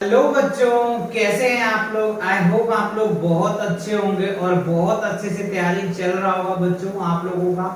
Hello बच्चों, कैसे हैं आप लोग। आई होप आप लोग बहुत अच्छे होंगे और बहुत अच्छे से तैयारी चल रहा होगा बच्चों आप लोगों का।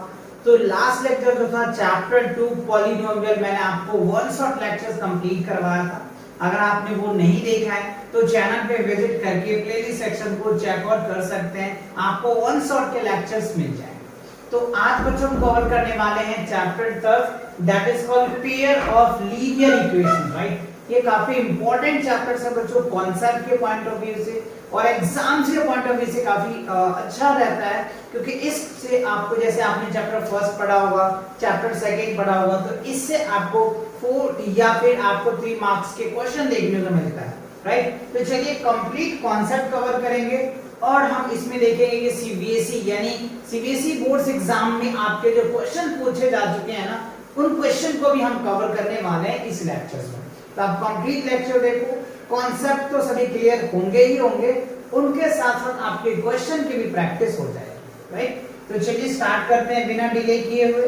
तो लास्ट लेक्चर जो था चैप्टर 2 पॉलिनोमियल, मैंने आपको वन शॉट लेक्चर्स कंप्लीट करवाया था। अगर आपने वो नहीं देखा है तो चैनल पे विजिट करके प्लेलिस्ट सेक्शन को चेकआउट कर सकते हैं, आपको वन शॉट के लेक्चर्स मिल जाएंगे। तो आज बच्चों हम कवर करने वाले हैं chapter 10 that is called pair of linear equation, right. ये काफी इंपॉर्टेंट चैप्टर है बच्चों, कॉन्सेप्ट के पॉइंट ऑफ व्यू से और एग्जाम्स के पॉइंट ऑफ व्यू से काफी अच्छा रहता है, क्योंकि इससे आपको, जैसे आपने चैप्टर फर्स्ट पढ़ा होगा, चैप्टर सेकंड पढ़ा होगा, तो इससे आपको 4 या फिर आपको 3 मार्क्स के क्वेश्चन देखने को मिलता है, राइट। तो चलिए कंप्लीट कॉन्सेप्ट कवर करेंगे और हम इसमें देखेंगे कि सीबीएसई यानी सीबीएसई बोर्ड्स एग्जाम में आपके जो क्वेश्चन पूछे जा चुके हैं ना, उन क्वेश्चन को भी हम कवर करने वाले हैं इस लेक्चर में। तो आप कंप्लीट लेक्चर देखो, कॉन्सेप्ट तो सभी क्लियर होंगे ही होंगे, उनके साथ साथ आपके क्वेश्चन की भी प्रैक्टिस हो जाएगी, राइट। तो चलिए स्टार्ट करते हैं बिना डिले किए हुए।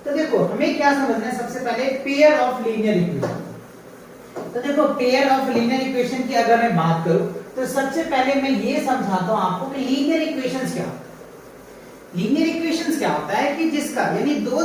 तो देखो हमें क्या समझना है, सबसे पहले पेयर ऑफ लीनियर इक्वेशन। तो देखो पेयर ऑफ लीनियर इक्वेशन की अगर मैं बात करूं तो सबसे पहले मैं ये समझाता हूं आपको कि लीनियर इक्वेशंस क्या होता है। लीनियर इक्वेशंस क्या होता है कि जिसका यानी दो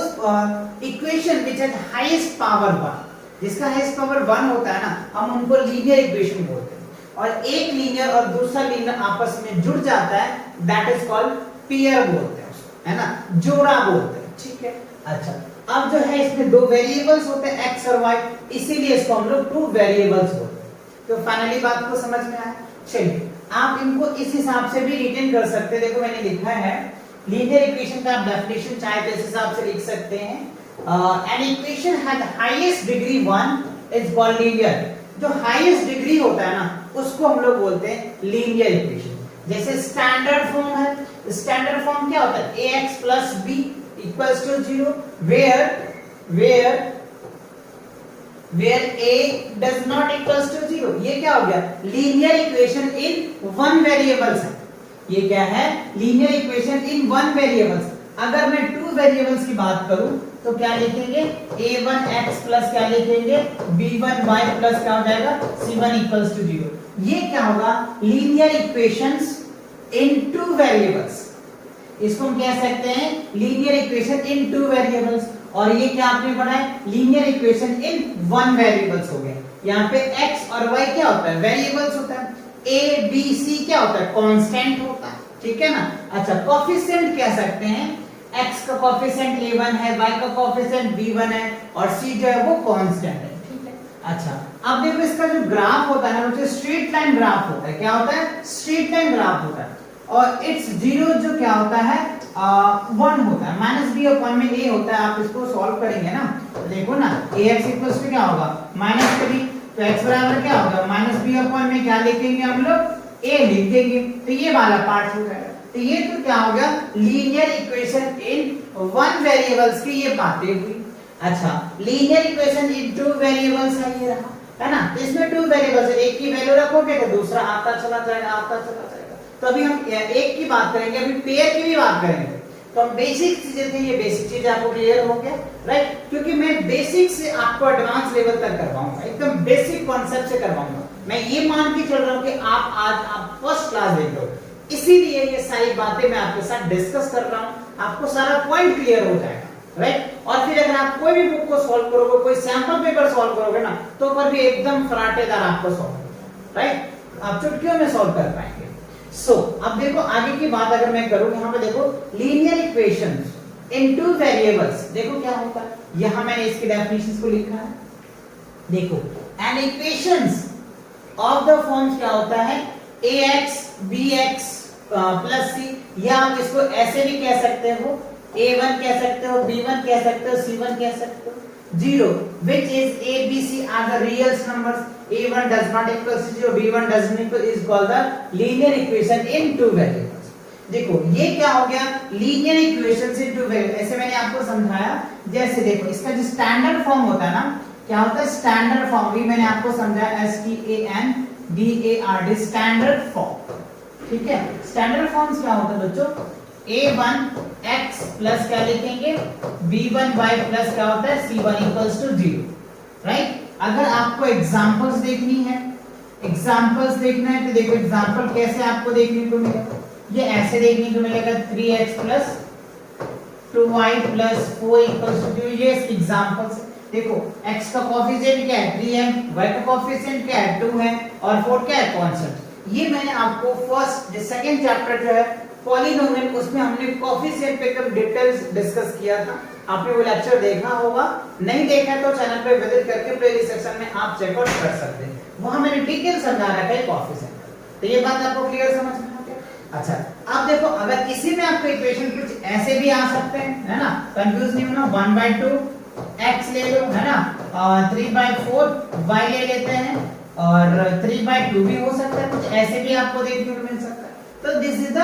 equation which has highest power 1, जिसका हाईएस्ट पावर 1 होता है ना, हम उनको लीनियर इक्वेशन बोलते हैं। और एक लीनियर और दूसरा लीनियर आपस में जुड़ जाता है, दैट इज कॉल्ड पेयर बोलते हैं उसको, है ना, जोड़ा बोलते हैं, ठीक है। अच्छा, अब जो है इसमें दो वेरिएबल्स होते हैं x और y, इसीलिए इसको हम लोग 2 वेरिएबल्स बोलते हैं। तो फाइनली बात को समझ में आया। चलिए आप इनको इस हिसाब से भी रिटेन कर सकते हैं। देखो मैंने लिखा है लीनियर इक्वेशन का आप डेफिनेशन चाहे तो इस हिसाब से लिख सकते हैं, an equation has highest degree 1 is called linear। जो हाईएस्ट डिग्री होता है ना, उसको हम लोग बोलते हैं लीनियर इक्वेशन। जैसे स्टैंडर्ड फॉर्म है, स्टैंडर्ड फॉर्म क्या होता है, ax plus b equals to 0 where a does not equals to 0। ये क्या हो गया, linear equation in one variables है। ये क्या है, linear equation in one variables. अगर मैं 2 वेरिएबल्स की बात करूं तो क्या लिखेंगे, a1x प्लस क्या लिखेंगे, b1y प्लस क्या हो जाएगा, c1 इक्वल्स टू 0। ये क्या होगा, लीनियर इक्वेशंस इन 2 वेरिएबल्स। इसको हम कह सकते हैं लीनियर इक्वेशन इन 2 वेरिएबल्स। और ये क्या आपने पढ़ा है, लीनियर इक्वेशन इन 1 वेरिएबल्स हो गए। यहाँ पे x और y क्या होता है, वेरिएबल्स होता है। a b c क्या होता है, कांस्टेंट होता है, ठीक है ना। अच्छा, कोएफिशिएंट कह सकते हैं, x का कोएफिशिएंट a1 है, y का कोएफिशिएंट b1 है और c जो है वो कांस्टेंट है, ठीक है। अच्छा, अब देखो इसका जो ग्राफ होता है ना, वो स्ट्रेट लाइन ग्राफ होता है। क्या होता है, स्ट्रेट लाइन ग्राफ होता है। और इट्स जीरो जो क्या होता है, 1 होता है। माइनस बी अपॉन में a होता है। आप इसको सॉल्व करेंगे ना, तो देखो ना ax इक्वल्स टू क्या होगा, माइनस b। तो x बराबर क्या होगा, माइनस बी अपॉन में क्या लिखेंगे हम लोग, a लिख देंगे। तो ये वाला पार्ट हो जाएगा। तो ये तो क्या हो गया, लीनियर इक्वेशन इन 1 वेरिएबल्स की ये बातें हुई। अच्छा, लीनियर इक्वेशन इन 2 वेरिएबल्स है, ये रहा, है ना। तो इसमें 2 वेरिएबल्स है, एक की वैल्यू रखोगे तो दूसरा आता चला जाएगा, आता चला जाएगा। तो अभी हम एक की बात करेंगे, अभी पेयर की भी बात करेंगे। तो हम बेसिक चीजें थे, ये बेसिक चीज आपको क्लियर हो गया, राइट। क्योंकि मैं बेसिक से आपको एडवांस लेवल तक करवाऊंगा, एकदम बेसिक कॉन्सेप्ट से करवाऊंगा। मैं ये मान के चल रहा हूं कि आप फर्स्ट क्लास देख रहे हो, इसीलिए ये सारी बातें मैं आपके साथ डिस्कस कर रहा हूं, आपको सारा पॉइंट क्लियर हो जाएगा, राइट। और फिर अगर आप कोई भी बुक को सॉल्व करोगे, कोई सैंपल पेपर सॉल्व करोगे ना, तो पर भी एकदम फराटेदार आपको सॉल्व होगा, राइट। आप चुटकियों में सॉल्व कर पाएंगे। अब देखो आगे की बात अगर मैं करूं, यहां पे देखो लीनियर इक्वेशंस इन 2 वेरिएबल्स, देखो क्या होता है। यहां मैंने इसकी डेफिनेशंस को लिखा है, देखो an equations of the forms क्या होता है, ax bx प्लस c, या आप इसको ऐसे भी कह सकते हो, a1 कह सकते हो, b1 कह सकते हो, c1 कह सकते हो। 0 which is a b c are the real numbers, a1 does not equal to 0, b1 doesn't equal is called the linear equation in 2 variables। देखो ये क्या हो गया, लीनियर इक्वेशन से 2 वेरिएबल। ऐसे मैंने आपको समझाया, जैसे देखो इसका जो स्टैंडर्ड फॉर्म होता है ना, क्या होता है स्टैंडर्ड फॉर्म, भी मैंने आपको समझाया, STANDARD स्टैंडर्ड फॉर्म, ठीक है। स्टैंडर्ड फॉर्म्स क्या होता है बच्चों, a1x प्लस क्या लिखेंगे, b1y प्लस क्या होता है, c1 इक्वल्स टू 0, राइट। अगर आपको एग्जांपल्स देखनी है, एग्जांपल्स देखना है तो देखो एग्जांपल कैसे आपको देखने को मिलेगा, ये ऐसे देखने को मिलेगा 3x plus 2y plus 4 equals to 0। ये एग्जांपल्स देखो x का कोएफिशिएंट क्या है 3m, y का कोएफिशिएंट क्या है 2 है और 4 क्या है कांस्टेंट। ये मैंने आपको फर्स्ट सेकंड चैप्टर जो है पॉलीनोमियल उसमें हमने कोएफिशिएंट पे कब डिटेल्स डिस्कस किया था, आपने वो लेक्चर देखा होगा, नहीं देखा है तो चैनल पे विजिट करके प्लेलिस्ट सेक्शन में आप चेकआउट कर सकते हैं, वहां मैंने डिटेल समझा रखा है कोएफिशिएंट। तो ये बात आपको क्लियर समझ में आ गया। अच्छा अब देखो अगर इसी में आपको इक्वेशन कुछ ऐसे भी आ सकते हैं, है ना, कंफ्यूज नहीं होना, 1/2 x ले लो, है ना, 3/4 y ले लेते हैं और 3/2 भी हो सकता है, कुछ ऐसे भी आपको देखने को मिल सकता है। तो this is the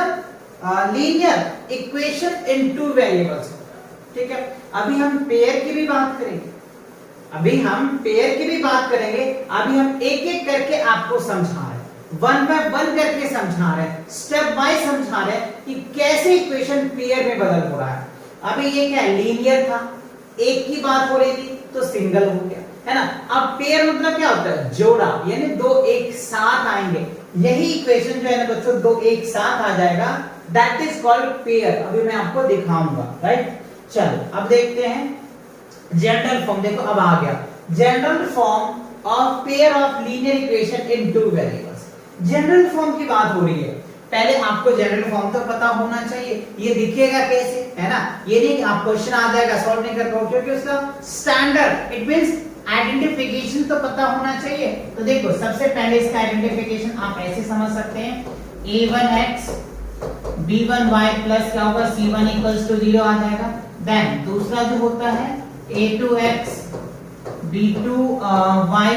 linear equation in two variables. ठीक है, अभी हम पेयर की भी बात करेंगे, अभी हम पेयर की भी बात करेंगे, अभी हम एक एक करके आपको समझा रहे हैं, 1 बाय 1 करके समझा रहे हैं, स्टेप बाय समझा रहे हैं कि कैसे इक्वेशन पेयर में बदल हो रहा है। अभी ये क्या है, लीनियर था, एक की बात हो रही थी तो सिंगल हो गया, है ना। अब पेयर मतलब क्या होता है, जोड़ा, यानी दो एक साथ आएंगे, यही इक्वेशन जो है ना बच्चों दो एक साथ आ जाएगा, दैट इज कॉल्ड पेयर। अभी मैं आपको दिखाऊंगा, राइट। चलो अब देखते हैं जनरल फॉर्म, देखो अब आ गया general form of pair of linear equation in two variables. General form की बात हो रही है, पहले आपको जनरल फॉर्म तो पता होना चाहिए, ये दिखेगा कैसे, है ना, ये नहीं आप क्वेश्चन आ जाएगा सॉल्व नहीं कर पाओगे क्योंकि उसका स्टैंडर्ड इट मींस आइडेंटिफिकेशन तो पता होना चाहिए। तो देखो सबसे पहले इसका आइडेंटिफिकेशन आप ऐसे समझ सकते हैं, a1x b1y प्लस क्या होगा c1 इक्वल्स टू 0 आ जाएगा। देन दूसरा जो होता है a2x b2y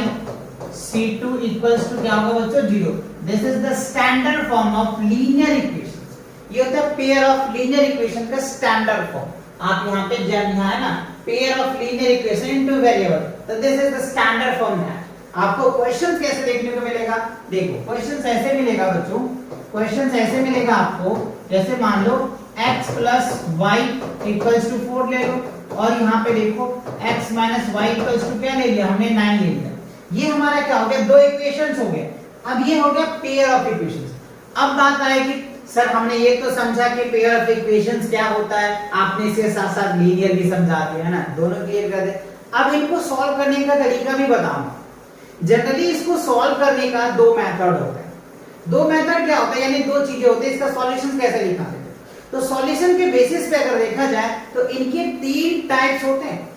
c2 equals to क्या होगा बच्चों 0। This is the standard form of linear equation. ये होता है पेयर ऑफ लीनियर इक्वेशन का स्टैंडर्ड फॉर्म। आप यहाँ पे यहाँ है ना pair of linear equation in two variable, तो this is the standard form है। आपको क्वेश्चंस कैसे देखने को मिलेगा, देखो क्वेश्चंस ऐसे मिलेगा बच्चों, क्वेश्चंस ऐसे मिलेगा आपको, जैसे मान लो x plus y equals to 4 ले लो और यहाँ पे देखो x minus y equals to क्या ले लिया हमने 9 ले लिया। ये हमारा क्या हो गया, दो इक्वेशंस हो गए। अब ये हो गया पेयर ऑफ इक्वेशंस। अब बात आएगी सर हमने ये तो समझा कि पेयर ऑफ इक्वेशंस क्या होता है, आपने इसे साथ साथ लीनियर भी समझा दिया है ना, दोनों क्लियर कर दे। अब इनको सॉल्व करने का तरीका भी बताऊंगा। जनरली इसको सॉल्व करने का दो मेथड होता है। दो मेथड क्या होता है, यानी दो चीजें होती है, इसका सॉल्यूशन कैसे लिखा है। तो सॉल्यूशन के बेसिस पे अगर देखा जाए तो इनके तीन टाइप्स होते हैं।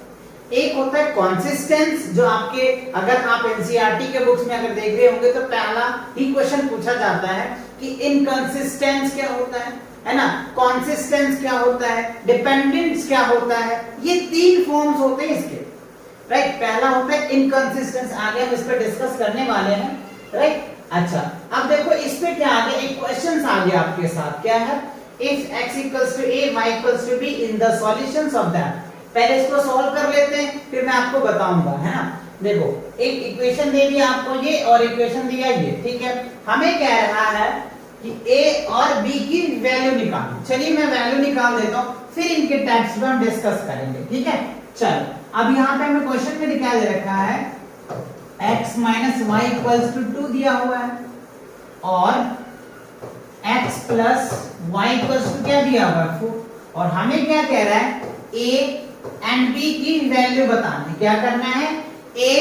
एक होता है कंसिस्टेंस, जो आपके अगर आप एनसीईआरटी के बुक्स में अगर देख रहे होंगे तो पहला ही क्वेश्चन पूछा जाता है कि इनकंसिस्टेंस क्या होता है ना, कंसिस्टेंस क्या होता है, डिपेंडेंस क्या होता है। ये तीन फॉर्म्स होते हैं इसके, राइट। पहला होता है इनकंसिस्टेंस, आगे हम इस पर डिस्कस करने वाले हैं, राइट। अच्छा अब देखो इस पे क्या आ गया, एक क्वेश्चन आ गया आपके साथ, क्या है, if x equals to a y equals to b in the solutions of that. पहले इसको सॉल्व कर लेते हैं फिर मैं आपको बताऊंगा, है ना। देखो एक इक्वेशन दे दिया आपको ये और इक्वेशन दिया ये, ठीक है। हमें कह रहा है कि a और b की वैल्यू निकालनी। चलिए मैं वैल्यू निकाल देता हूं, फिर इनके टाइप्स को हम डिस्कस करेंगे, ठीक है। चलो अब यहाँ पे हमें क्वेश्चन में क्या दे रखा है, x minus y equals to 2 दिया हुआ है और x plus y equals to क्या दिया हुआ है 4, और हमें क्या कह रहा है a एंड b की वैल्यू बताना है। क्या करना है, a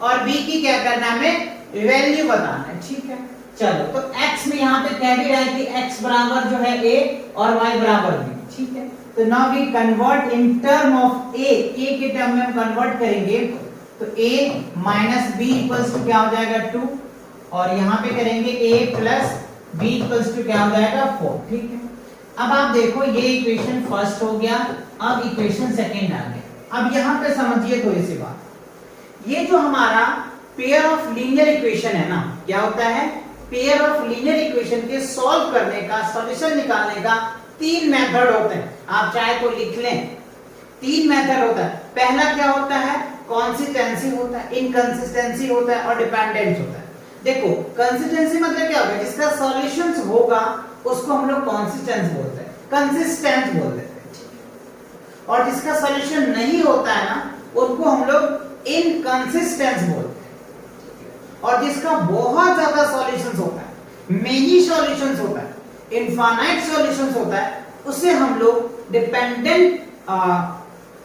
और b की क्या करना है, हमें वैल्यू बताना है, ठीक है। चलो तो x में यहाँ पे कह भी रहा है कि x बराबर जो है a और y बराबर b, ठीक है। तो now we convert in term of a के टर्म में हम कन्वर्ट करेंगे तो a minus b equals to क्या हो जाएगा 2 और यहाँ पे करेंगे a plus b equals to क्या हो जाएगा 4, ठीक है। अब आप देखो ये इक्वेशन फर्स्ट हो गया, अब इक्वेशन सेकंड आ गया। अब यहाँ पे समझिए थोड़ी सी बात, ये जो हमारा पेयर ऑफ लीनियर इक्वेशन है ना, क्या होता है, पेयर ऑफ लीनियर इक्वेशन के सॉल्व करने का, सॉल्यूशन निकालने का तीन मेथड होते हैं। आप चाहे तो लिख लें, तीन मेथड होता है। पहला क्या होता है, कंसिस्टेंसी होता है, इनकंसिस्टेंसी होता है और डिपेंडेंस होता है। देखो कंसिस्टेंसी मतलब क्या होगा, जिसका सॉल्यूशंस होगा उसको हम लोग कंसिस्टेंस बोलते हैं, कंसिस्टेंट बोलते हैं, और जिसका सॉल्यूशन नहीं होता है ना उनको हम लोग इनकंसिस्टेंस बोलते हैं। और जिसका बहुत ज्यादा सॉल्यूशंस होता है, मेनी सॉल्यूशंस होता है, इनफाइनाइट सॉल्यूशंस होता है, उसे हम लोग dependent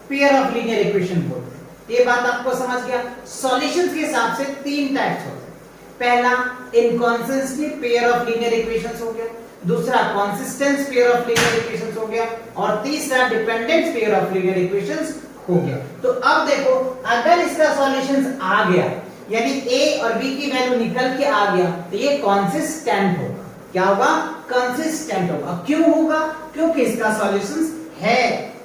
pair of linear equation बोलते हैं। ये बात आपको समझ गया। सॉल्यूशंस के हिसाब से तीन टाइप्स होते हैं। पहला inconsistent pair of linear equations हो गया, दूसरा consistent pair of linear equations हो गया, और तीसरा dependent pair of linear equations हो गया। तो अब देखो, अगर इसका सॉल्यूशंस आ गया, यानी a और b की वैल्यू निकल के आ गया, तो ये कंसिस्टेंट होगा। क्या होगा? कंसिस्टेंट होगा। क्यों होगा? क्योंकि इसका सॉल्यूशंस है,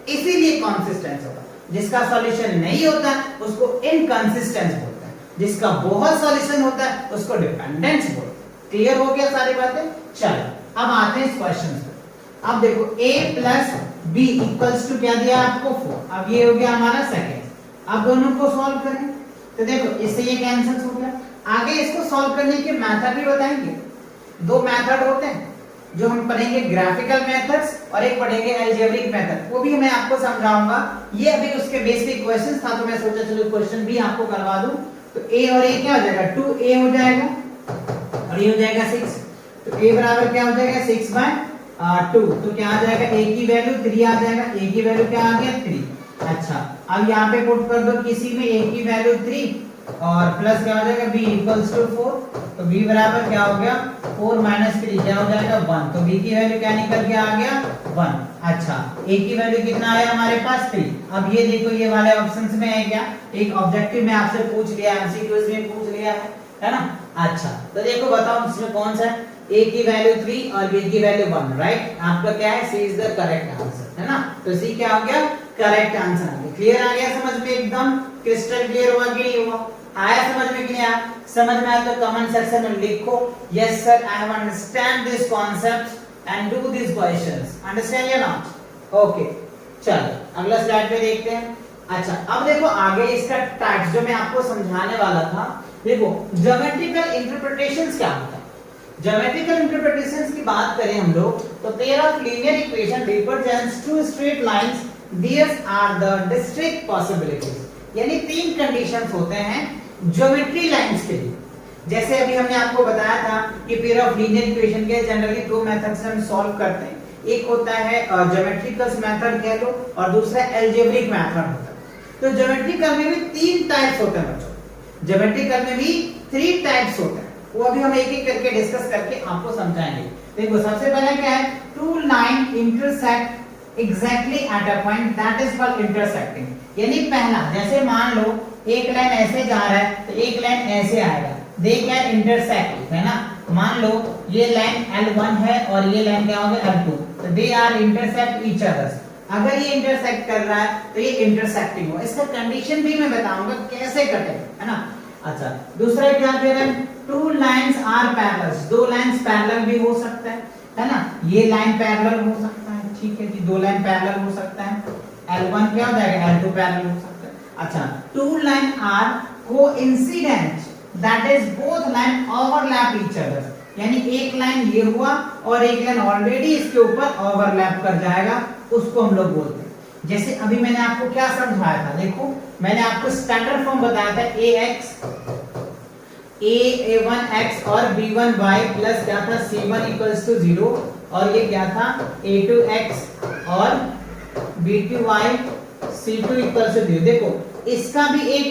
इसीलिए कंसिस्टेंट होगा। जिसका सॉल्यूशन नहीं होता उसको इनकंसिस्टेंट बोलते हैं, जिसका बहुत सॉल्यूशन होता है उसको डिपेंडेंस बोलते हैं। क्लियर हो गया सारी बातें? चलो अब आते हैं इस क्वेश्चन पे। अब देखो a plus b equals to क्या दिया आपको 4। अब ये हो गया हमारा सेकंड। अब दोनों को सॉल्व करें तो देखो इससे ये कैंसिल हो गया। आगे इसको सॉल्व करने के मेथड भी बताएंगे। दो मेथड होते हैं जो हम पढ़ेंगे, ग्राफिकल मेथड्स और एक पढ़ेंगे अलजेब्रिक मेथड, वो भी मैं आपको समझाऊंगा। ये अभी उसके बेसिक क्वेश्चंस था, तो मैं सोचा चलो क्वेश्चन भी आपको करवा दूं। तो a और a क्या हो जाएगा? 2a हो जाएगा और ये हो जाएगा 6। तो a बराबर क्या हो जाएगा? 6/2। तो क्या आ जाएगा? a की वैल्यू 3 आ जाएगा। a की वैल्यू क्या आ गया? 3। अच्छा, अब यहाँ पे पुट कर दो किसी में a की वैल्यू 3 और प्लस क्या हो जाएगा? b equals to 4। तो b बराबर क्या हो गया? 4 - 3 क्या हो जाएगा? 1। तो b की वैल्यू क्या निकल के आ गया? 1। अच्छा, a की वैल्यू कितना आया हमारे पास? 3। अब ये देखो, ये वाले ऑप्शंस में है क्या? एक ऑब्जेक्टिव में आपसे पूछ लिया, एमसीक्यूज में पूछ लिया है ना? अच्छा, तो देखो बताओ इसमें कौन सा है? a की वैल्यू 3 और b की वैल्यू 1, राइट? आपका क्या है? c is the correct answer, है ना? तो c क्या हो गया? करेक्ट आंसर आ गया। क्लियर आ गया समझ में? एकदम क्रिस्टल क्लियर हुआ कि नहीं हुआ? आया समझ में कि नहीं आया? समझ में आया तो कमेंट सेक्शन में लिखो, yes sir I have understand this concept and do this questions. Understand या नॉट? ओके, चलो अगला स्लाइड पे देखते हैं। अच्छा, अब देखो आगे इसका टाइप्स जो मैं आपको समझाने वाला था। देखो ज्योमेट्रिकल इंटरप्रिटेशंस क्या होता है? ज्योमेट्रिकल इंटरप्रिटेशंस की बात करें हम लोग तो pair of linear equation represents to straight lines, these are the distinct possibilities। यानी तीन कंडीशंस होते हैं ज्योमेट्री लाइंस के लिए। जैसे अभी हमने आपको बताया था कि पेयर ऑफ लीनियर इक्वेशन के जनरली दो मेथड से हम सॉल्व करते हैं। एक होता है ज्योमेट्रिकल मेथड कह लो और दूसरा अलजेब्रिक मेथड होता है। तो ज्योमेट्रिकल में भी तीन टाइप्स होते हैं बच्चों। ज्योमेट्रिकल में भी 3 टाइप्स होते हैं, वो अभी हम एक एक करके डिस्कस करके आपको समझाएंगे। देखो सबसे पहले क्या है? Two line intersect exactly at a point that is called intersecting. यानी पहला, जैसे मान लो एक लाइन ऐसे जा रहा है तो एक लाइन ऐसे आएगा, दे कैन इंटरसेक्ट, है ना? मान लो ये लाइन L1 है और ये लाइन क्या होगा? L2, तो they are intersect each other. अगर ये इंटरसेक्ट कर रहा है तो ये इंटरसेक्टिंग हो। इसका कंडीशन भी मैं बताऊंगा कैसे कटे, है ना? अच्छा, दूसरा क्या कह रहे हैं? टू लाइंस आर पैरेलल, दो लाइंस पैरेलल भी हो सकता है ना? ये लाइन पैरेलल हो सकता है, ठीक है जी, दो लाइन पैरेलल हो सकता है। L1 क्या हो जाएगा? L2 पैरेलल हो सकता है। अच्छा, two line are coincident, that is both line overlap each other. यानी एक लाइन ये हुआ और एक लाइन ऑलरेडी इसके ऊपर ओवरलैप कर जाएगा, उसको हम लोग बोलते हैं। जैसे अभी मैंने आपको क्या समझाया था? देखो मैंने आपको स्टैंडर्ड फॉर्म बताया था, a1x और b1y प्लस क्या था? c1 इक्वल्स टू 0 और ये क्या था? a2x और b2y c2 इक्वल्स टू 0। देखो इसका भी एक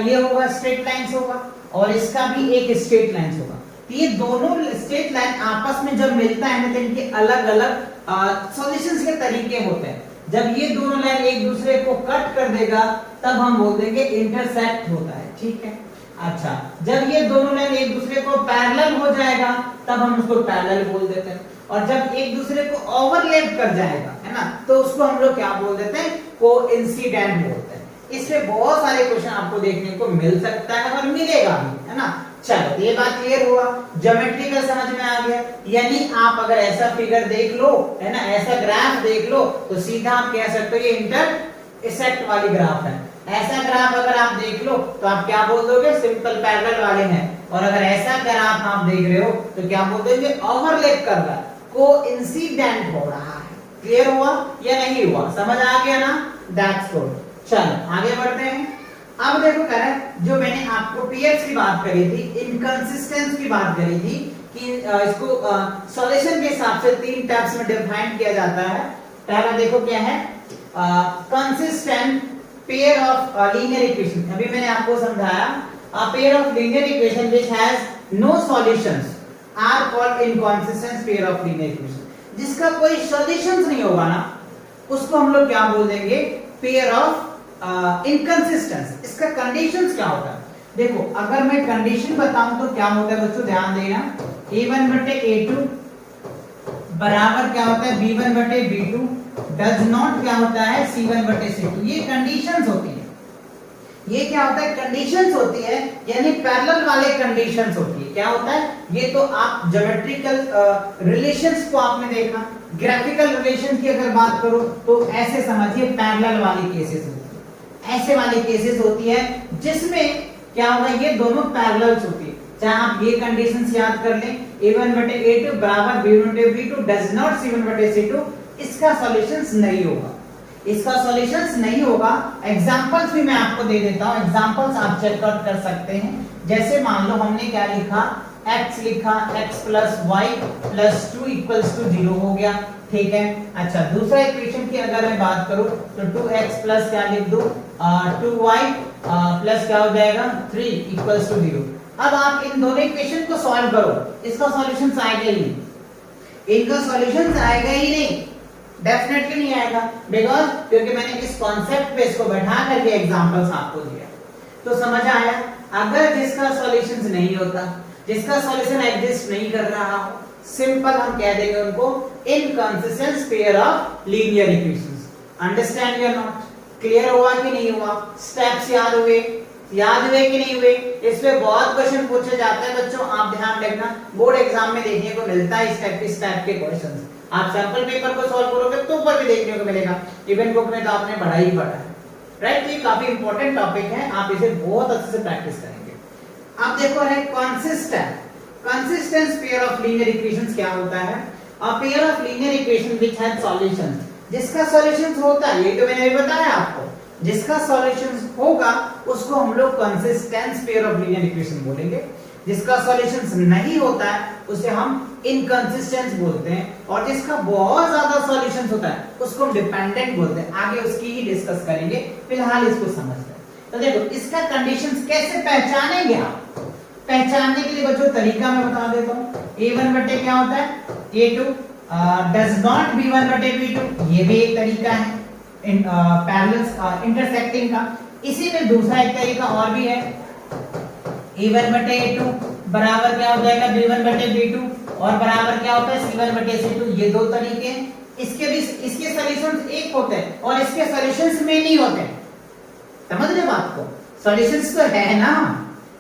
ये होगा, स्ट्रेट लाइंस होगा, और इसका भी एक स्ट्रेट लाइंस होगा। तो ये दोनों स्ट्रेट लाइन आपस में जब मिलता है ना तो इनके अलग अलग सॉल्यूशंस के तरीके होते हैं। जब ये दोनों लाइन एक दूसरे को कट कर देगा तब हम बोल देंगे इंटरसेक्ट होता है, ठीक है? अच्छा, जब ये दोनों लाइन एक दूसरे को पैरेलल हो जाएगा तब हम उसको पैरेलल बोल देते हैं, और जब एक दूसरे को ओवरलैप कर जाएगा, है ना, तो उसको हम लोग क्या बोल देते हैं? कोइंसिडेंट बोलते हैं। इसमें बहुत सारे क्वेश्चन आपको देखने को मिल सकता है और मिलेगा भी, है ना? चलो ये बात क्लियर हुआ, ज्योमेट्रिकल समझ में आ गया। यानी आप अगर ऐसा फिगर देख लो, है ना, ऐसा ग्राफ देख लो तो सीधा आप कह सकते हो ये इंटरसेक्ट वाली ग्राफ है। ऐसा ग्राफ अगर आप देख लो तो आप क्या बोल दोगे? सिंपल पैरेलल वाले हैं। और अगर ऐसा ग्राफ आप देख रहे हो तो क्या बोल दोगे? ओवरलैप कर रहा है, कोइंसिडेंट हो रहा है। क्लियर हुआ या नहीं हुआ? समझ आ गया ना? That's good. चलो आगे बढ़ते हैं। अब देखो कह रहा है, जो मैंने आपको पीएच की बात करी थी, इनकंसिस्टेंस की बात करी थी कि इसको सॉल्यूशन के हिसाब से 3 टाइप्स में डिफाइन किया जाता है। पहला देखो क्या है, consistent pair of linear equation. अभी मैंने आपको समझाया, a pair of linear equation which has no solutions are called inconsistent pair of linear equation। जिसका कोई सॉल्यूशंस नहीं होगा ना, उसको हम लोग क्या बोल देंगे, पेयर ऑफ इनकंसिस्टेंस। इसका कंडीशंस क्या होता है, देखो अगर मैं कंडीशन बताऊं तो क्या होता है बच्चों, ध्यान देना, a1 बटे a2 बराबर क्या होता है b1 बटे b2 डज नॉट क्या होता है c1 बटे c2। ये कंडीशंस होती है, ये क्या होता है, कंडीशंस होती है, यानी पैरेलल वाले कंडीशंस होती है। क्या होता है, ये तो आप ज्योमेट्रिकल रिलेशंस को आपने देखा, ग्राफिकल रिलेशन की अगर बात करो तो ऐसे समझिए पैरेलल वाली केसेस होती है, ऐसे वाली केसेस होती है जिसमें क्या होगा, ये दोनों पैरेलल्स होती है। चाहे आप ये कंडीशंस याद कर लें, a1 बटे a2 बराबर b1 बटे b2 डज नॉट c1 बटे c2, इसका सॉल्यूशंस नहीं होगा, इसका सॉल्यूशंस नहीं होगा। एग्जांपल्स भी मैं आपको दे देता हूं, एग्जांपल्स आप चेकआउट कर सकते हैं। जैसे मान लो हमने क्या लिखा, x लिखा, x plus y plus 2 equals to 0 हो गया, ठीक है। अच्छा, दूसरा इक्वेशन की अगर मैं बात करूं तो 2x प्लस क्या लिख दूं, 2y प्लस क्या हो जाएगा 3 इक्वल्स टू 0। अब आप इन दोनों इक्वेशन को सॉल्व करो, इसका सॉल्यूशंस आएगा ही नहीं, इनका सॉल्यूशंस आएगा ही नहीं, डेफिनेटली नहीं आएगा, बिकॉज क्योंकि मैंने इस कॉन्सेप्ट पे इसको बैठा करके एग्जांपल्स आपको दिया। तो समझ आया, अगर जिसका सॉल्यूशंस नहीं होता, जिसका सॉल्यूशन एग्जिस्ट नहीं कर रहा हो, सिंपल हम कह देंगे उनको inconsistent pair of linear equations. Understand या नॉट, क्लियर हुआ कि नहीं हुआ, स्टेप्स याद हुए, याद हुए कि नहीं हुए। इस पे बहुत क्वेश्चन पूछे जाते हैं बच्चों, आप ध्यान रखना, बोर्ड एग्जाम में देखने को मिलता है इस टाइप के क्वेश्चंस। आप सैंपल पेपर को सॉल्व करोगे तो ऊपर भी देखने को मिलेगा, इवन बुक में तो आपने पढ़ा ही पढ़ा है, राइट। ये काफी इंपॉर्टेंट टॉपिक है, आप इसे बहुत अच्छे से प्रैक्टिस करेंगे। अब देखो है consistent pair of linear equations क्या होता है, a pair of linear equation which has solutions, जिसका सॉल्यूशंस होता है, ये तो मैंने अभी बताया आपको, जिसका सॉल्यूशंस होगा उसको हम लोग consistent pair of linear equation बोलेंगे। जिसका सॉल्यूशंस नहीं होता है उसे हम इनकंसिस्टेंट बोलते हैं, और जिसका बहुत ज्यादा सॉल्यूशंस होता है उसको हम डिपेंडेंट बोलते हैं। आगे उसकी ही डिस्कस करेंगे, फिलहाल इसको समझते हैं। तो देखो इसका कंडीशंस कैसे पहचानेंगे आप, पहचानने के लिए बच्चों तरीका मैं बता देता हूं। a1 बटे क्या होता है a2 डज नॉट b1 बटे b2, ये भी एक तरीका है पैरेलल्स इंटरसेक्टिंग का। इसी में दूसरा एक तरीका और भी है, a1 बटे a2 बराबर क्या हो जाएगा b1 बटे b2 और बराबर क्या होता है c1 बटे c2। ये दो तरीके हैं, इसके भी इसके सॉल्यूशंस एक होते हैं और इसके सॉल्यूशंस में नहीं होते। समझ रहे बात को, सॉल्यूशंस तो है ना,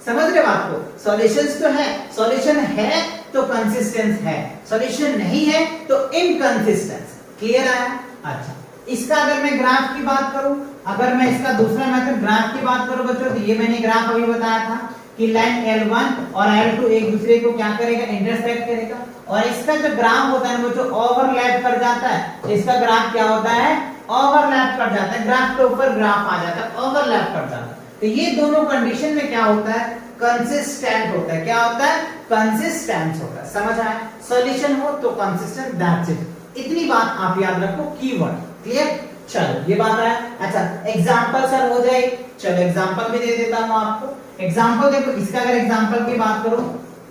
समझ रहे बात को, सॉल्यूशंस तो है, सॉल्यूशन है तो कंसिस्टेंस है, सॉल्यूशन नहीं है तो इनकंसिस्टेंस। क्लियर है? अच्छा, इसका अगर मैं ग्राफ की बात करूं, अगर मैं इसका दूसरा मेथड ग्राफ की बात करूं बच्चों, तो ये मैंने ग्राफ अभी बताया था कि लाइन L1 और L2 एक दूसरे को क्या करेगा, इंटरसेक्ट करेगा, और इसका जो ग्राफ होता है वो जो ओवरलैप कर जाता है, इसका ग्राफ क्या होता है, ओवरलैप कर जाता है, ग्राफ के ऊपर ग्राफ आ जाता है, ओवरलैप कर जाता है। तो ये दोनों कंडीशन में क्या होता है, कंसिस्टेंट होता है। क्या होता है, कंसिस्टेंस होता है। समझ आया, सॉल्यूशन हो तो कंसिस्टेंट, दैट्स इट। इतनी बात आप याद रखो, कीवर्ड। क्लियर? चलो ये बात है। अच्छा, एग्जांपल सर हो जाए, चलो एग्जांपल भी दे देता हूं आपको। एग्जांपल देखो, इसका अगर एग्जांपल की बात करूं,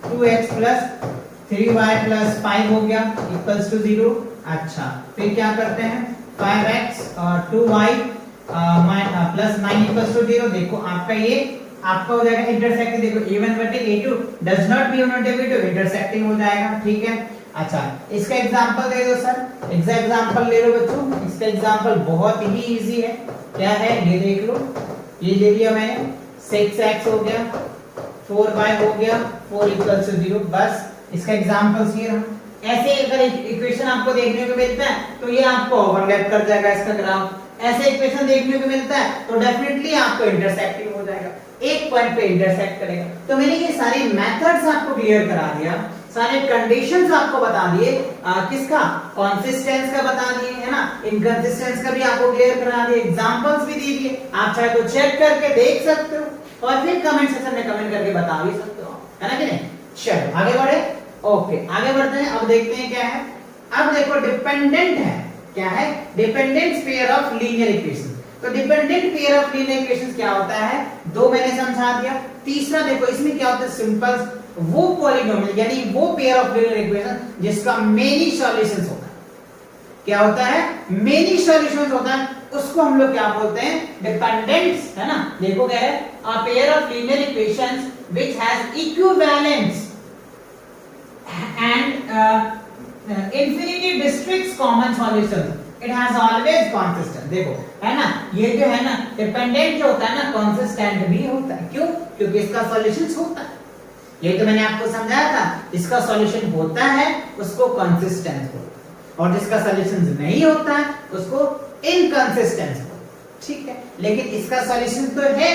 2x प्लस 3y प्लस 5 हो गया इक्वल्स टू 0। अच्छा, फिर क्या करते हैं, 5x और 2y प्लस 9 इक्वल्स टू 0। देखो आपका ये आपका हो जाएगा इंटरसेक्टिंग। देखो a1 बटे a2 डज नॉट b1 बटे b2, इंटरसेक्टिंग हो जाएगा। ठीक है। अच्छा, इसका एग्जांपल दे दो सर, इसका एग्जांपल ले लो बच्चों। इसका एग्जांपल बहुत ही इजी है। क्या है ये देख लो, ये ले लिया मैंने, 6x हो गया, 4y हो गया, 4 इक्वल्स टू 0। बस इसका एग्जांपल ये रहा। ऐसे अगर इक्वेशन आपको देखने को मिलता है तो ये आपको ओवरलैप कर जाएगा इसका ग्राफ। ऐसे इक्वेशन देखने को मिलता है तो डेफिनेटली आपको इंटरसेक्टिंग हो जाएगा, एक पॉइंट पे इंटरसेक्ट करेगा। तो मैंने ये सारी मेथड्स आपको क्लियर करा दिया, सारे कंडीशंस आपको बता दिए, किसका, कंसिस्टेंस का बता दिए, है ना, इनकंसिस्टेंस का भी आपको क्लियर करा दिए, एग्जांपल्स भी दे दिए। आप चाहे तो चेक करके देख सकते हो और फिर कमेंट सेक्शन में कमेंट करके बता भी सकते हो, है ना कि नहीं। चलो आगे बढ़े। ओके आगे बढ़ते हैं। अब देखते हैं क्या है। अब देखो डिपेंडेंट है, क्या है, dependent pair of linear equation. तो dependent pair of linear equations क्या होता है, दो मैंने समझा दिया। तीसरा देखो इसमें क्या होता है, सिंपल वो पॉलिनोमियल यानी वो पेयर ऑफ लीनियर इक्वेशन जिसका मेनी सॉल्यूशंस होता है। क्या होता है, मेनी सॉल्यूशंस होता है, उसको हम लोग क्या बोलते हैं, डिपेंडेंट्स, है ना। देखो क्या है, a pair of linear equations which has equivalence and infinity districts common solution, it has always consistent. देखो है ना, ये जो है ना डिपेंडेंट जो होता है ना कंसिस्टेंट भी होता है। क्यों, क्योंकि इसका सॉल्यूशंस होता है। ये तो मैंने आपको समझाया था, इसका सॉल्यूशन होता है उसको कंसिस्टेंट बोलते हैं, और जिसका सॉल्यूशन नहीं होता है उसको इनकंसिस्टेंट बोलते हैं। ठीक है, लेकिन इसका सॉल्यूशन तो है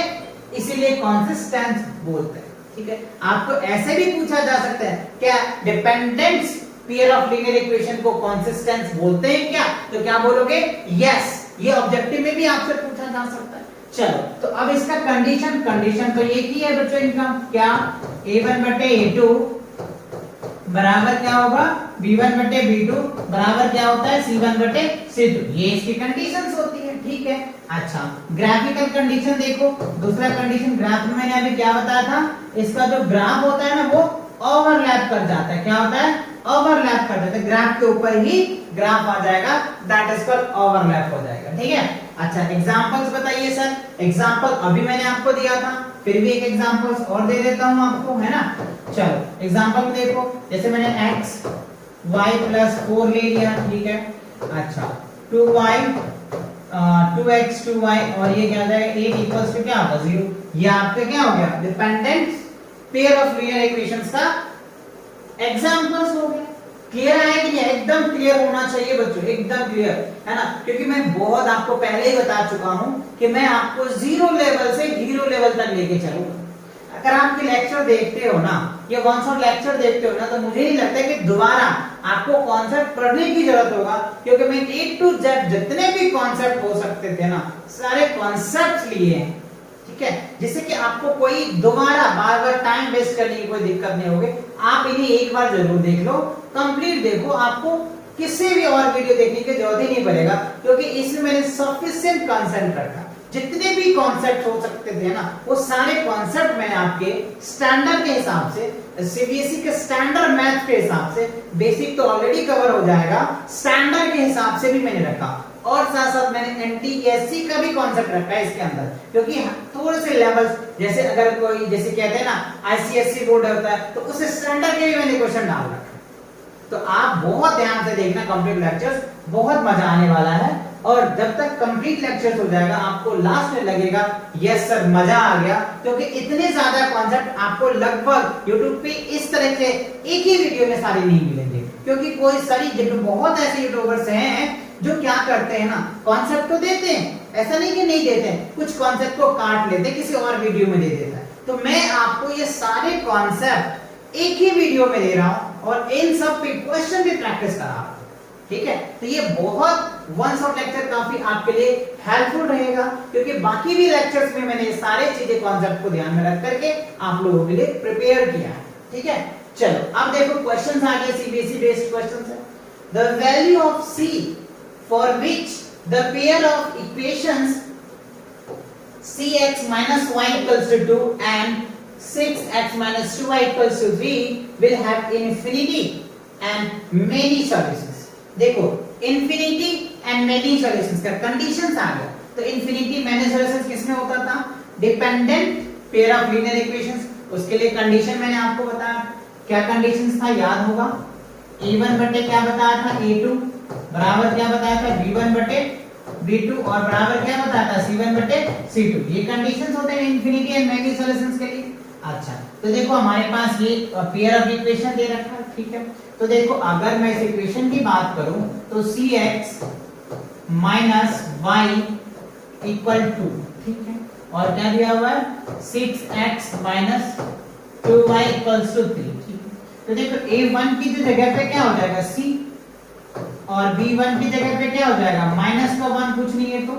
इसीलिए कंसिस्टेंट बोलते हैं। ठीक है, आपको ऐसे भी पूछा जा सकता है, क्या dependents pair of linear equation को कंसिस्टेंट बोलते हैं क्या, तो क्या बोलोगे, यस। ये ऑब्जेक्टिव में भी आपसे पूछा जा सकता है। चलो तो अब इसका कंडीशन तो ये की है बच्चों, इनका क्या, a1 बटे a2 बराबर क्या होगा, b1 बटे b2 बराबर क्या होता है, c1 बटे c2। ये इसकी कंडीशंस होती है। ठीक है, अच्छा ग्राफिकल कंडीशन देखो, दूसरा कंडीशन ग्राफ में मैंने अभी क्या बताया था, इसका जो ग्राफ होता है ना वो ओवरलैप कर जाता है। क्या होता है, ओवरलैप कर जाता है, ग्राफ के ऊपर ही ग्राफ आ जाएगा, दैट इज कॉल्ड ओवरलैप हो जाएगा। ठीक है, अच्छा एग्जांपल्स बताइए सर। एग्जांपल अभी मैंने आपको दिया था, फिर भी एक एग्जांपल्स और दे देता हूं आपको, है ना। चलो एग्जांपल में देखो, जैसे मैंने x y + 4 ले लिया। ठीक है, अच्छा 2y 2x 2y और ये क्या हो जाएगा, 8 = क्या होगा, 0। ये आपका क्या हो गया, dependent pair of linear equations का एग्जांपल्स हो गए। क्लियर है कि नहीं, एकदम क्लियर होना चाहिए बच्चों, एकदम क्लियर, है ना। क्योंकि मैं बहुत आपको पहले ही बता चुका हूं कि मैं आपको 0 लेवल से हीरो लेवल तक लेके चलूंगा। अगर आपके लेक्चर देखते हो ना, ये वन शॉट लेक्चर देखते हो ना, तो मुझे नहीं लगता कि दोबारा आपको कॉन्सेप्ट पढ़ने की जरूरत होगा, क्योंकि मैं A to Z जितने भी कॉन्सेप्ट हो सकते थे ना, सारे कॉन्सेप्ट लिए हैं। ठीक है, जिससे कि आपको कोई दोबारा बार-बार टाइम वेस्ट करने की कोई दिक्कत नहीं होगी। आप इन्हें एक बार जरूर देख लो, कंप्लीट देखो, आपको किसी भी और वीडियो देखने की जरूरत ही नहीं पड़ेगा, क्योंकि इसमें मैंने सफिशिएंट कॉन्सेप्ट रखा। जितने भी कॉन्सेप्ट हो सकते थे ना, वो सारे कॉन्सेप्ट मैंने आपके स्टैंडर्ड के हिसाब से, सीबीएसई के स्टैंडर्ड मैथ के हिसाब से, बेसिक तो ऑलरेडी कवर हो जाएगा, स्टैंडर्ड के हिसाब से भी मैंने रखा। और साथ साथ मैंने एनटीएससी का भी कॉन्सेप्ट रखा है इसके अंदर, क्योंकि थोड़े से लेवल्स, जैसे अगर कोई जैसे कहते हैं ना आईसीएससी बोर्ड होता है, तो उस स्टैंडर्ड के भी मैंने क्वेश्चन डाल रखा है। तो आप बहुत ध्यान से देखना कंप्लीट लेक्चर्स, बहुत मजा आने वाला है। और जब तक कंप्लीट लेक्चर्स हो जाएगा, आपको लास्ट में लगेगा यस सर मजा आ गया, क्योंकि इतने ज्यादा कॉन्सेप्ट आपको लगभग YouTube पे इस तरह से एक ही वीडियो में सारे नहीं मिलेंगे। क्योंकि कोई सारी बहुत ऐसे यूट्यूबर्स हैं जो क्या करते हैं ना, कॉन्सेप्ट तो देते हैं, ऐसा नहीं कि नहीं देते हैं, कुछ कॉन्सेप्ट को काट लेते हैं, किसी और वीडियो में दे देता है। तो मैं आपको ये सारे कॉन्सेप्ट एक ही वीडियो में दे रहा हूं और इन सब पे क्वेश्चन भी प्रैक्टिस करा रहा हूं। ठीक है, तो ये बहुत वन शॉट लेक्चर काफी आपके लिए हेल्पफुल रहेगा, क्योंकि बाकी भी लेक्चर्स में मैंने ये सारे चीजें कॉन्सेप्ट को ध्यान में रख करके आप लोगों के लिए प्रिपेयर किया है। ठीक है, चलो अब देखो क्वेश्चंस आ गए, सीबीएसई बेस्ड क्वेश्चंस है। The value of c for which the pair of equations cx minus y equals to 2 and 6x minus 2y equals to 3 will have infinity and many solutions। देखो infinity and many solutions का conditions आ गया। तो infinity many solutions किसमें होता था, dependent pair of linear equations. उसके लिए condition मैंने आपको बताया, क्या कंडीशंस था याद होगा, a1 बटे क्या बताया था, a2 बराबर क्या बताया था, b1 बटे b2 और बराबर क्या बताया था, c1 बटे c2। ये कंडीशंस होते हैं इंफिनिटी एंड मैनी सॉल्यूशंस के लिए। अच्छा तो देखो हमारे पास ये पेयर ऑफ इक्वेशन दे रखा है। ठीक है, तो देखो अगर मैं इस इक्वेशन की बात करूं तो cx minus y equal to, ठीक है, और क्या दिया हुआ है 6x minus 2y equals to 3। तो देखो A1 की जो जगह पे क्या हो जाएगा C, और B1 की जगह पे क्या हो जाएगा माइनस का 1, कुछ नहीं है तो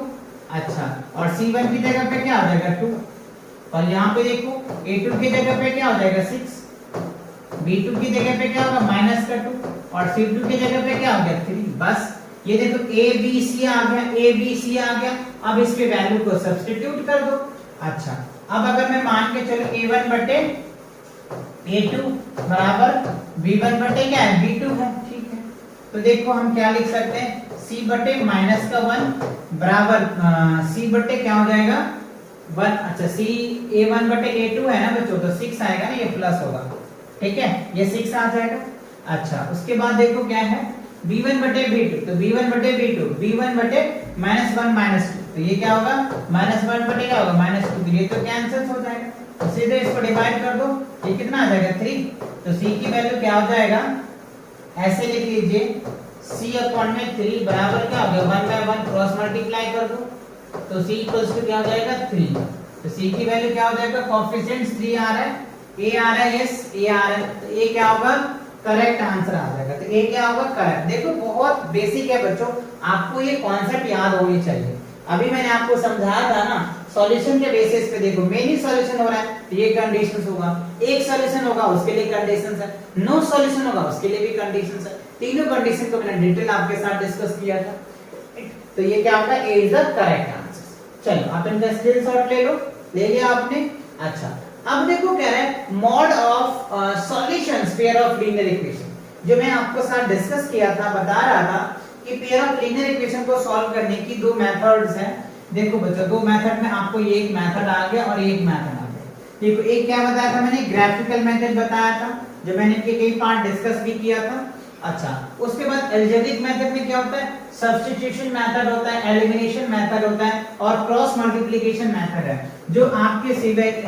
अच्छा, और C1 की जगह पे क्या हो जाएगा 2, और यहाँ पे देखो A2 की जगह पे क्या हो जाएगा 6, B2 की जगह पे क्या होगा माइनस का 2, और C2 की जगह पे क्या हो गया 3। बस ये देखो A B C आ गया, A B C आ गया। अब इसके वैल्यू को सब्स्टिट्यूट कर दो। अच्छा, अब अगर मैं मान के चलो A1 बटे A2 बराबर B1 बटे क्या है B2 है, ठीक है। तो देखो हम क्या लिख सकते हैं, C बटे माइनस का 1 बराबर C बटे क्या हो जाएगा 1। अच्छा, C A1 बटे A2 है ना बच्चों, तो 6 आएगा ना, ये प्लस होगा, ठीक है, ये 6 आ जाएगा। अच्छा, उसके बाद देखो क्या है B1 बटे B2, तो B1 बटे B2 B1 बटे -1 -2, तो ये क्या होगा -1 बटे क्या होगा -2, ये तो कैंसिल हो जाएगा। तो सीधे इसको डिवाइड कर दो, ये कितना आ जाएगा 3। तो C की वैल्यू क्या हो जाएगा, ऐसे लिख लीजिए C अपॉन में 3 बराबर क्या हो गया 1/1, क्रॉस मल्टीप्लाई कर दो, तो C इक्वल्स टू क्या हो जाएगा 3। तो C की वैल्यू क्या हो जाएगा, कोएफिशिएंट्स 3 आ रहा है, A आ रहा है, यस A आ रहा है, तो A क्या होगा करेक्ट आंसर आ जाएगा। तो A क्या होगा करेक्ट। देखो बहुत बेसिक है बच्चों, आपको ये कॉन्सेप्ट याद होनी चाहिए। अभी मैंने आपको समझाया था ना, सॉल्यूशन के बेसिस पे देखो मेन ही सॉल्यूशन हो रहा है तो ये कंडीशंस होगा, एक सॉल्यूशन होगा उसके लिए कंडीशंस है, नो सॉल्यूशन होगा उसके लिए भी कंडीशंस है। तीनों कंडीशन को मैंने डिटेल आपके साथ डिस्कस किया था। तो ये क्या होगा A is the correct answer. चलो आप इनका स्क्रीनशॉट ले लो, ले लिया आपने। अच्छा, अब देखो क्या है mod of solutions pair of linear equation, जो मैं आपको साथ डिस्कस किया था, बता रहा था कि पेयर ऑफ लीनियर इक्वेशन को सॉल्व करने की दो मेथड्स हैं। देखो बच्चों, दो मेथड में आपको ये एक मेथड आ गया और एक मेथड आ गया। देखो एक क्या बताया था मैंने, ग्राफिकल मेथड बताया था, जो मैंने कई पार्ट डिस्कस भी किया था। अच्छा, उसके बाद अलजेब्रिक मेथड में क्या होता है, सब्स्टिट्यूशन मेथड होता है, एलिमिनेशन मेथड होता है, और क्रॉस मल्टीप्लिकेशन मेथड है, जो आपके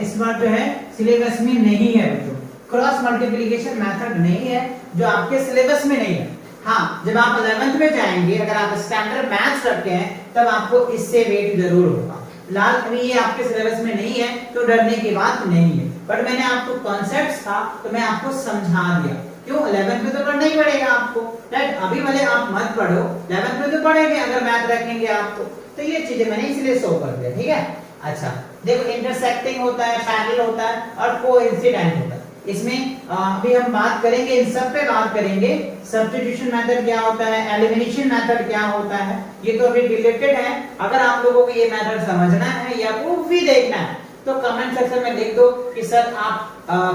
इस बार जो है सिलेबस में नहीं है बच्चों। क्रॉस मल्टीप्लिकेशन मेथड नहीं है, जो आपके सिलेबस में नहीं है। हाँ, जब आप 11th में जाएंगे, अगर आप स्टैंडर्ड मैथ्स रखते हैं, तब आपको इससे वेट जरूर होगा। लाल अभी ये आपके सिलेबस में नहीं है, तो डरने की बात नहीं है, बट मैंने आपको कॉन्सेप्ट्स था तो मैं आपको समझा दिया। क्यों, 11th में तो पढ़ना ही पड़ेगा आपको, राइट। अभी वाले आप मत पढ़ो, 11th में तो पढ़ेंगे अगर मैथ रखेंगे आपको, तो ये चीजें मैंने इसलिए शो कर दिया, ठीक है। अच्छा, देखो इंटरसेक्टिंग होता है, पैरेलल होता है, और कोइंसिडेंट होता है। इसमें अभी हम बात करेंगे, इन सब पे बात करेंगे। सब्स्टिट्यूशन मेथड क्या होता है, एलिमिनेशन मेथड क्या होता है, ये तो अभी रिलेटेड है। अगर आप लोगों को ये मेथड समझना है या प्रूफ भी देखना है, तो कमेंट सेक्शन में लिख दो कि सर आप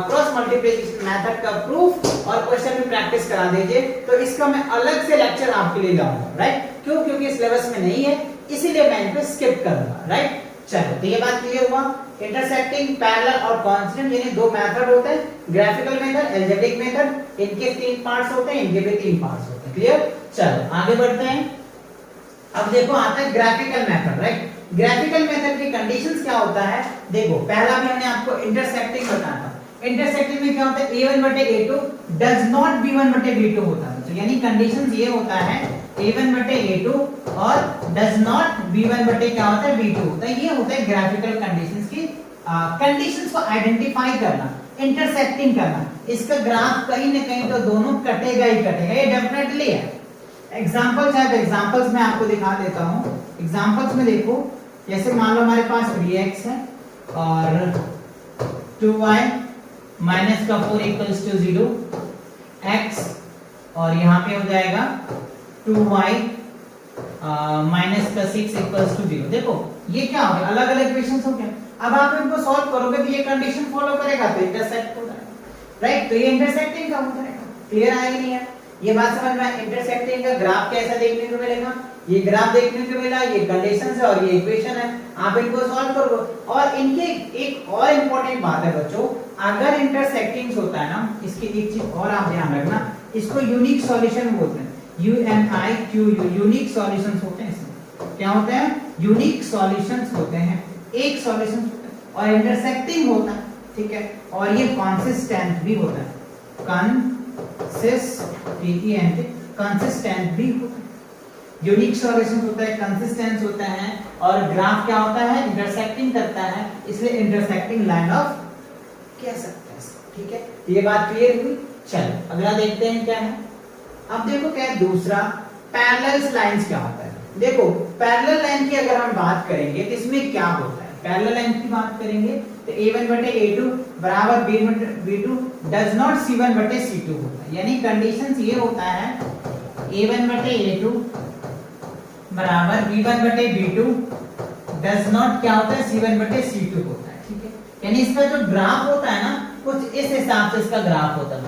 क्रॉस मल्टीप्लिकेशन मेथड का प्रूफ और क्वेश्चन भी प्रैक्टिस करा दीजिए, तो इसका मैं अलग से लेक्चर आपके लिए लाऊंगा, राइट। क्यों, क्योंकि सिलेबस में नहीं है, इसीलिए मैं इनको स्किप करूंगा, राइट। चलो, तो ये बात क्लियर हुआ। इंटरसेक्टिंग, पैरेलल और कांस्टेंट, यानी दो मेथड होते हैं, ग्राफिकल मेथड, अलजेब्रिक मेथड, इनके 3 पार्ट्स होते हैं, इनके भी 3 पार्ट्स होते हैं। क्लियर। चलो आगे बढ़ते हैं। अब देखो आता है graphical method, right. Graphical method की कंडीशंस क्या होता है, देखो पहला भी हमने आपको इंटरसेक्टिंग बताया था। इंटरसेक्टिंग में क्या होता है, A1 बटे A2 डज नॉट B1 बटे B2 होता है। तो यानी कंडीशंस ये होता है A1 बटे A2 और डज नॉट B1 बटे क्या होता है B2 होता है। ये होता है ग्राफिकल कंडीशंस की कंडीशंस को आइडेंटिफाई करना, इंटरसेक्टिंग करना। इसका ग्राफ कहीं ना कहीं तो दोनों कटेगा ही कटेगा, ये डेफिनेटली है। एग्जांपल्स है, तो एग्जांपल्स में आपको दिखा देता हूं। एग्जांपल्स में देखो, जैसे मान लो हमारे पास 3x है और 2y माइनस का 4 इक्वल्स टू 0, x और यहाँ पे हो जाएगा 2y माइनस का 6 इक्वल्स टू 0। देखो ये क्या हो गया, अलग अलग इक्वेशंस हो गए। अब आप इनको सॉल्व करोगे तो ये कंडीशन फॉलो करेगा तो इंटरसेक्ट हो जाएगा, राइट। तो ये इंटरसेक्टिंग का हो जाएगा। क्लियर है नहीं है, ये बात समझ में। इंटरसेक्टिंग का ग्राफ कैसा देखने को मिलेगा, ये ग्राफ देखने को मिला, ये कंडीशंस है और ये इक्वेशन है, आप इनको सॉल्व करो। और इनके एक और इंपॉर्टेंट बात है बच्चों, अगर इंटरसेक्टिंग्स होता है ना, इसकी एक चीज और आप ध्यान रखना, इसको यूनिक सॉल्यूशन बोलते हैं, UNIQ, यूनिक सॉल्यूशंस होते हैं। इसमें क्या होते हैं, यूनिक सॉल्यूशंस होते हैं, एक सॉल्यूशन होता है और इंटरसेक्टिंग होता है, ठीक है। और ये कंसिस्टेंट भी होता है, कंसिस्टेंट भी होता है। यूनिक सॉल्यूशन होता है, कंसिस्टेंट होता है, और ग्राफ क्या होता है, इंटरसेक्टिंग करता है, इसलिए इंटरसेक्टिंग लाइन ऑफ कह सकते हैं, ठीक है। ये बात क्लियर हुई। चलो अगला देखते हैं क्या है। अब देखो क्या है दूसरा, पैरेलल लाइंस क्या होता है। देखो पैरेलल लाइन की अगर हम बात करेंगे तो इसमें क्या होता है, पैरेलल लाइन की बात करेंगे तो a1 बटे a2 बराबर b2 डज नॉट c1 बटे c2 होता है। यानी कंडीशंस ये होता है a1 बटे a2 बराबर b1 बटे b2 डज नॉट क्या होता है c1 बटे c2 होता है। ठीक है, यानी इसका जो ग्राफ होता है ना कुछ इस हिसाब से इसका ग्राफ होता है,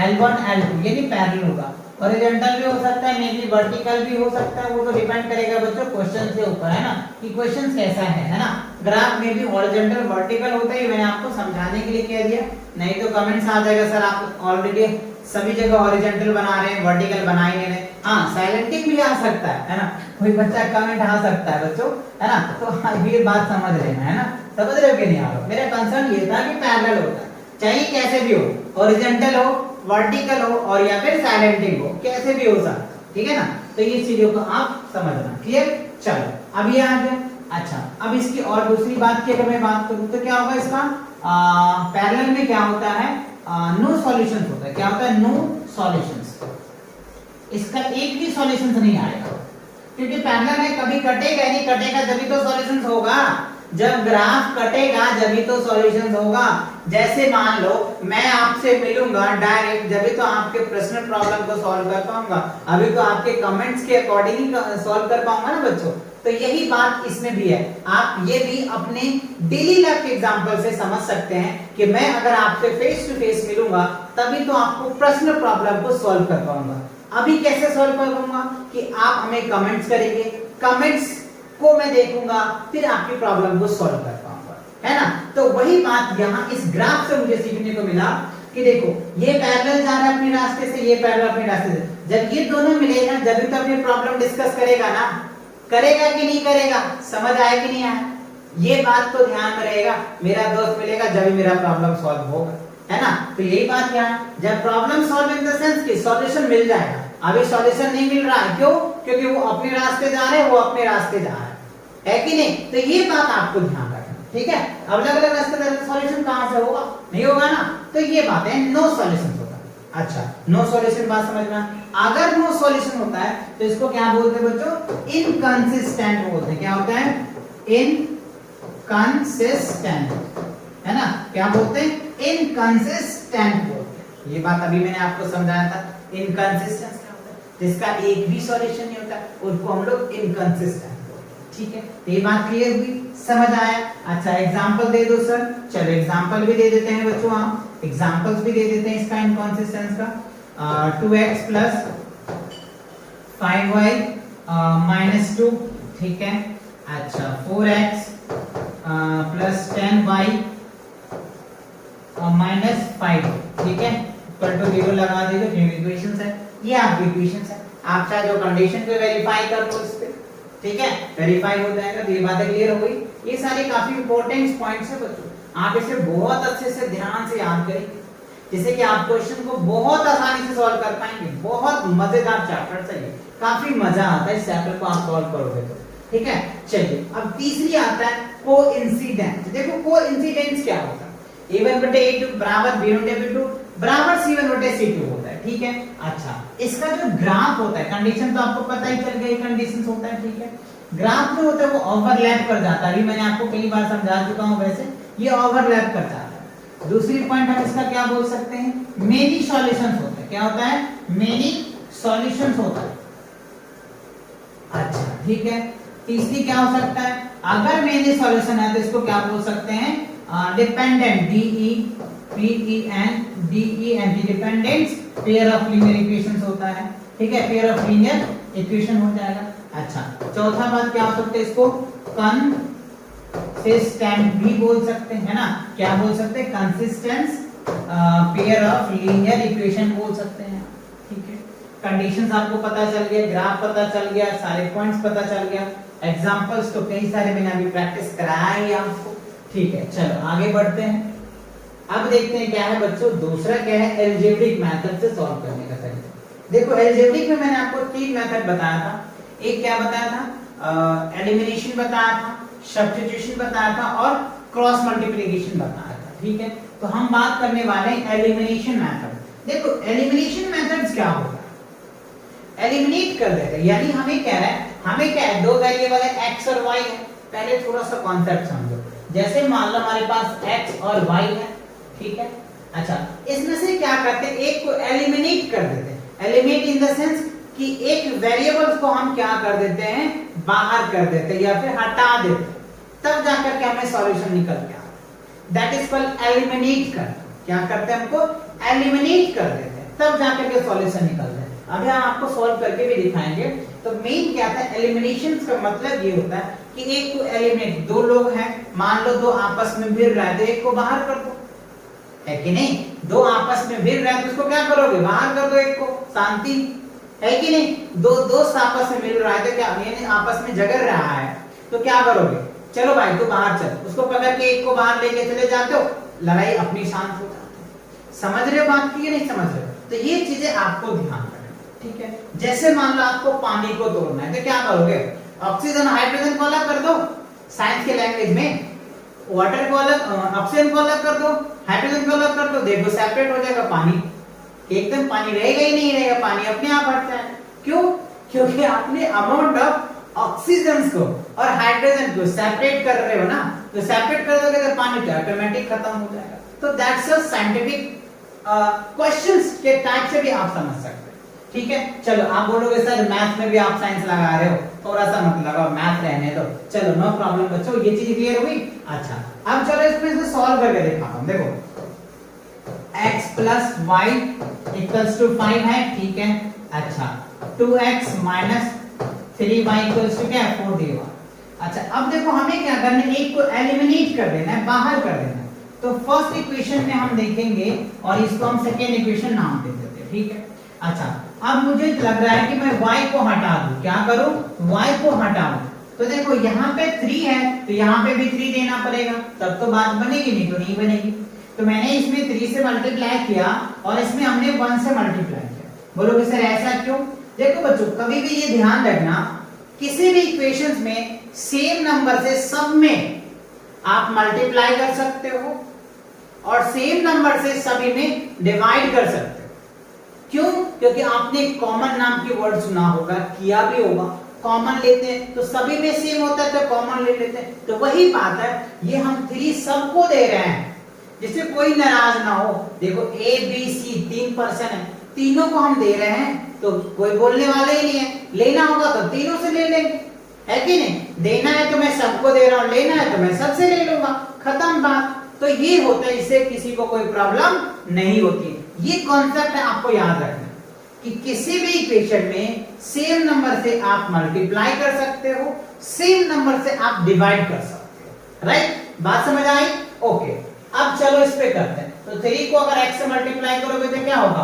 L1 L2 यानी पैरेलल होगा। हॉरिजॉन्टल भी हो सकता है, मे बी वर्टिकल भी हो सकता है, वो तो डिपेंड करेगा बच्चों क्वेश्चन के ऊपर, है ना, कि क्वेश्चन कैसा है ना। ग्राफ में भी हॉरिजॉन्टल वर्टिकल होता है, मैंने आपको समझाने के लिए कह दिया, नहीं तो कमेंट्स आ जाएगा सर आप ऑलरेडी सभी जगह हॉरिजॉन्टल बना रहे हैं, वर्टिकल बना ही नहीं रहे। हाँ साइलेंटिंग भी आ सकता है ना, कोई बच्चा कमेंट आ सकता है बच्चों, है ना, तो ये बात समझ लेना, है ना, समझ रहे हो कि नहीं आ रहा। मेरा कंसर्न ये था कि पैरेलल होता है, चाहे कैसे भी हो, हॉरिजॉन्टल हो, वर्टिकल हो और या फिर साइलेंटिंग हो, कैसे भी हो सकता, ठीक है ना। तो ये चीजों को आप समझना, क्लियर। चलो अब ये आ गया। अच्छा अब इसकी और दूसरी बात की अगर मैं बात करूं तो क्या होगा इसका, पैरेलल में क्या होता है, नो सॉल्यूशंस होता है। क्या होता है, नो सॉल्यूशंस, इसका एक भी सॉल्यूशंस नहीं आएगा, क्योंकि पैरेलल में कभी कटेगा नहीं, कटेगा जब तो सॉल्यूशंस होगा, जब ग्राफ कटेगा जब तो सॉल्यूशंस होगा। जैसे मान लो मैं आपसे मिलूंगा डायरेक्ट, जब तो आपके पर्सनल प्रॉब्लम को सॉल्व कर पाऊंगा, अभी तो आपके कमेंट्स के अकॉर्डिंग ही सॉल्व कर पाऊंगा ना बच्चों। तो यही बात इसमें भी है, आप ये भी अपने डेली लाइफ के एग्जांपल से समझ सकते हैं कि मैं अगर आपसे फेस टू फेस मिलूंगा तभी तो आपको पर्सनल प्रॉब्लम को सॉल्व कर पाऊंगा। अभी कैसे सॉल्व कर पाऊंगा कि आप हमें कमेंट्स करेंगे, कमेंट्स को मैं देखूंगा, फिर आपकी प्रॉब्लम को सॉल्व कर पाऊंगा, है ना। तो वही बात यहाँ इस ग्राफ से मुझे सीखने को मिला कि देखो ये पैरेलल जा रहा है अपने रास्ते से, ये पैरेलल अपने रास्ते से, जब ये दोनों मिलेगा जब तो अपनी प्रॉब्लम डिस्कस करेगा ना, करेगा कि नहीं करेगा, समझ आया कि नहीं आया, ये बात तो ध्यान में रहेगा। मेरा दोस्त मिलेगा जब मेरा प्रॉब्लम सॉल्व होगा, है ना। तो यही बात यहाँ, जब problem solve in the sense कि सॉल्यूशन मिल जाएगा, अभी सॉल्यूशन नहीं मिल रहा है, क्यों, क्योंकि वो अपने रास्ते जा रहे हैं, वो अपने रास्ते जा रहे हैं, है कि नहीं। तो ये बात आपको ध्यान रखना, ठीक है। अब अलग अलग रास्ते से सॉल्यूशन कहां से होगा, नहीं होगा ना, तो ये बात है, नो सॉल्यूशन होगा। अच्छा नो सॉल्यूशन बात समझना, अगर नो सॉल्यूशन होता है तो इसको क्या बोलते हैं बच्चों, इनकंसिस्टेंट बोलते हैं। क्या होता है, इनकंसिस्टेंट, है ना, क्या बोलते हैं, इनकंसिस्टेंट बोलते हैं। ये बात अभी मैंने आपको समझाया था, इनकंसिस्टेंस क्या होता है, जिसका एक भी सॉल्यूशन नहीं होता उसको हम लोग इनकंसिस्टेंट, ठीक है। तो ये बात क्लियर हुई, समझ आया। अच्छा एग्जांपल दे दो सर, चलो एग्जांपल भी दे देते हैं बच्चों, हम एग्जांपल्स भी दे देते हैं इसका इनकंसिस्टेंस का। 2x प्लस 5y माइनस 2, ठीक है। अच्छा 4x प्लस 10y माइनस 5, ठीक है, इक्वल टू 0 लगा दीजिए, इक्वेशंस है, ये आपकी इक्वेशंस है। आप चाहे जो कंडीशन को वेरीफाई कर लो इस पे, ठीक है, वेरीफाई हो जाएगा। तो ये बातें क्लियर हो गई। ये सारे काफी इंपॉर्टेंट पॉइंट्स है बच्चों, आप इसे बहुत अच्छे से ध्यान से याद करेंगे, जिससे कि आप क्वेश्चन को बहुत आसानी से सॉल्व कर पाएंगे। बहुत मजेदार चैप्टर है ये, काफी मजा आता है इस चैप्टर को आप सॉल्व करोगे तो, ठीक है। चलिए अब तीसरी आता है कोइंसिडेंस। देखो कोइंसिडेंस क्या होता है, a1 बटे a2 बराबर b1 बटे b2 बराबर c1 बटे c2 होता है, ठीक है। अच्छा इसका जो ग्राफ होता है, कंडीशन तो आपको पता ही चल गई, कंडीशंस होता है, ठीक है। ग्राफ जो होता है वो ओवरलैप कर जाता है, अभी मैंने आपको कई बार समझा चुका हूं, वैसे ये ओवरलैप कर जाता है। दूसरी पॉइंट हम इसका क्या बोल सकते हैं, मेनी सॉल्यूशंस होते हैं। क्या होता है, मेनी सॉल्यूशंस होता है। अच्छा ठीक है। तीसरी क्या हो सकता है, अगर मेनी सॉल्यूशन है तो इसको क्या बोल सकते हैं, dependent, DEPENDENT, dependent pair of linear equations होता है, ठीक है, पेयर ऑफ लीनियर इक्वेशन हो जाएगा। अच्छा चौथा बात क्या हो सकता है, इसको कंसिस्टेंट भी बोल सकते हैं, है ना, क्या बोल सकते हैं, consistence pair of linear equation बोल सकते हैं, ठीक है। कंडीशंस आपको पता चल गया, ग्राफ पता चल गया, सारे पॉइंट्स पता चल गया, एग्जांपल्स तो कई सारे मैंने अभी प्रैक्टिस कराया ही आपको, ठीक है। चलो आगे बढ़ते हैं। अब देखते हैं क्या है बच्चों, दूसरा क्या है, अलजेब्रिक मेथड से सॉल्व करने का तरीका। देखो अलजेब्रिक में मैंने आपको 3 मेथड बताया था, एक क्या बताया था, एलिमिनेशन बताया था, सब्स्टिट्यूशन बताया था और क्रॉस मल्टीप्लिकेशन बताया था, ठीक है। तो हम बात करने वाले हैं एलिमिनेशन मेथड। देखो एलिमिनेशन मेथड्स क्या होता है, एलिमिनेट कर देते हैं, यानी हमें क्या है, हमें क्या है, दो वेरिएबल है x और y है। पहले थोड़ा सा कॉन्सेप्ट समझो, जैसे मान लो हमारे पास x और y है, ठीक है। अच्छा, इसमें से क्या करते हैं, एक को एलिमिनेट कर देते हैं। एलिमिनेट इन द सेंस कि एक वेरिएबल्स को हम क्या कर देते हैं, बाहर कर देते हैं या फिर हटा देते हैं, तब जाकर के हमें सॉल्यूशन निकल के आता है। दैट इज कॉल्ड एलिमिनेट कर। क्या करते हैं, हमको एलिमिनेट कर देते हैं, तब जाकर के सॉल्यूशन निकलता है। अभी हम आपको सॉल्व करके भी दिखाएंगे। तो मेन क्या था, एलिमिनेशन का मतलब ये होता है कि एक को एलिमिनेट, दो लोग हैं, मान लो दो आपस में भिड़ रहे हैं तो एक को बाहर कर दो, है कि नहीं। दो आपस में भिड़ रहे हैं तो उसको क्या करोगे, बाहर कर दो एक को, शांति है कि नहीं। दो दोस्त आपस में मिल रहा है तो क्या, यानी आपस में झगड़ रहा है तो क्या करोगे, चलो भाई तू बाहर चल, उसको पकड़ के एक को बाहर लेके चले जाते हो, लड़ाई अपनी शांत हो जाती है। समझ रहे हो बात की, नहीं समझ रहे हो? तो ये चीजें आपको ध्यान रखना, ठीक है। जैसे मान लो आपको पानी को तोड़ना है तो क्या करोगे, ऑक्सीजन हाइड्रोजन को अलग कर दो, साइंस के लैंग्वेज में वाटर को अलग, ऑक्सीजन को अलग कर दो, हाइड्रोजन को अलग कर दो, देखो सेपरेट हो जाएगा पानी, एकदम पानी रहेगा ही नहीं रहेगा, पानी अपने आप हट जाएगा। क्यों, क्योंकि आपने अमाउंट ऑफ ऑक्सीजन को और हाइड्रोजन को सेपरेट कर रहे हो ना, तो सेपरेट कर दोगे तो पानी तो ऑटोमेटिक खत्म हो जाएगा। तो दैट्स अ साइंटिफिक क्वेश्चंस के टाइप से भी आप समझ सकते हैं, ठीक है। चलो आप बोलोगे सर मैथ में भी आप साइंस लगा रहे हो, थोड़ा सा मत लगाओ, मैथ रहने दो, चलो नो प्रॉब्लम बच्चों, ये चीज क्लियर हुई। अच्छा, अब चलो इसमें से सॉल्व करके दिखाता हूं। देखो x plus y equals to 5 है, ठीक है। अच्छा, 2x minus 3y equals to क्या है, 4dy। अच्छा, अब देखो हमें क्या करना है, एक को एलिमिनेट कर देना है, बाहर कर देना है। तो फर्स्ट इक्वेशन में हम देखेंगे और इसको हम सेकेंड इक्वेशन नाम दे देते हैं, ठीक है। अच्छा, अब मुझे लग रहा है कि मैं y को हटा दूं, क्या करूं, y को हटाऊं। तो देखो यहाँ पे 3 है तो यहाँ पे भी 3 देना पड़ेगा, तब तो बात बनेगी, नहीं तो नहीं बनेगी। तो मैंने इसमें 3 से मल्टीप्लाई किया और इसमें हमने 1 से मल्टीप्लाई किया। बोलोगे सर ऐसा क्यों? देखो बच्चों, कभी भी ये ध्यान रखना, किसी भी इक्वेशंस में सेम नंबर से सब में आप मल्टीप्लाई कर सकते हो और सेम नंबर से सभी में डिवाइड कर सकते हो। क्यों? क्योंकि आपने कॉमन नाम की वर्ड सुना होगा, किया भी होगा। कॉमन लेते हैं तो सभी में सेम होता है तो कॉमन ले लेते हैं। तो वही बात है, ये हम 3 सबको दे रहे हैं जिससे कोई नाराज ना हो। देखो ए बी सी 3 पर्सन है, तीनों को हम दे रहे हैं तो कोई बोलने वाले ही नहीं है। लेना होगा तो तीनों से ले लेंगे, है कि नहीं। देना है तो मैं सबको दे रहा हूं, लेना है तो मैं सबसे ले लूंगा, खत्म बात। तो ये होता है, इससे किसी को कोई प्रॉब्लम नहीं होती। ये कॉन्सेप्ट है, आपको याद रखना कि किसी भी इक्वेशन में सेम नंबर से आप मल्टीप्लाई कर सकते हो, सेम नंबर से आप डिवाइड कर सकते हो, राइट। बात समझ आई? ओके, अब चलो इस पे करते हैं। तो 3 को अगर x से मल्टीप्लाई करोगे तो क्या होगा,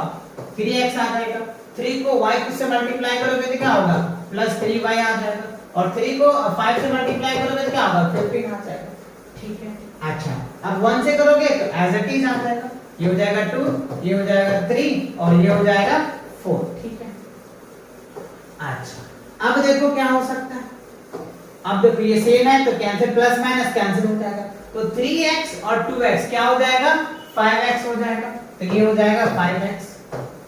3x आ जाएगा। 3 को y से मल्टीप्लाई करोगे तो क्या होगा, प्लस 3y आ जाएगा। और 3 को 5 से मल्टीप्लाई करोगे तो क्या होगा, 15 आ जाएगा, ठीक है। अच्छा, अब 1 से करोगे तो एज इट इज आ जाएगा, ये हो जाएगा 2, ये हो जाएगा 3 और ये हो जाएगा 4, ठीक है। अच्छा, अब देखो क्या हो सकता है। अब देखो ये सेम है तो कैंसिल, प्लस माइनस कैंसिल हो जाएगा। तो 3x और 2x क्या हो जाएगा, 5x हो जाएगा। तो ये हो जाएगा 5x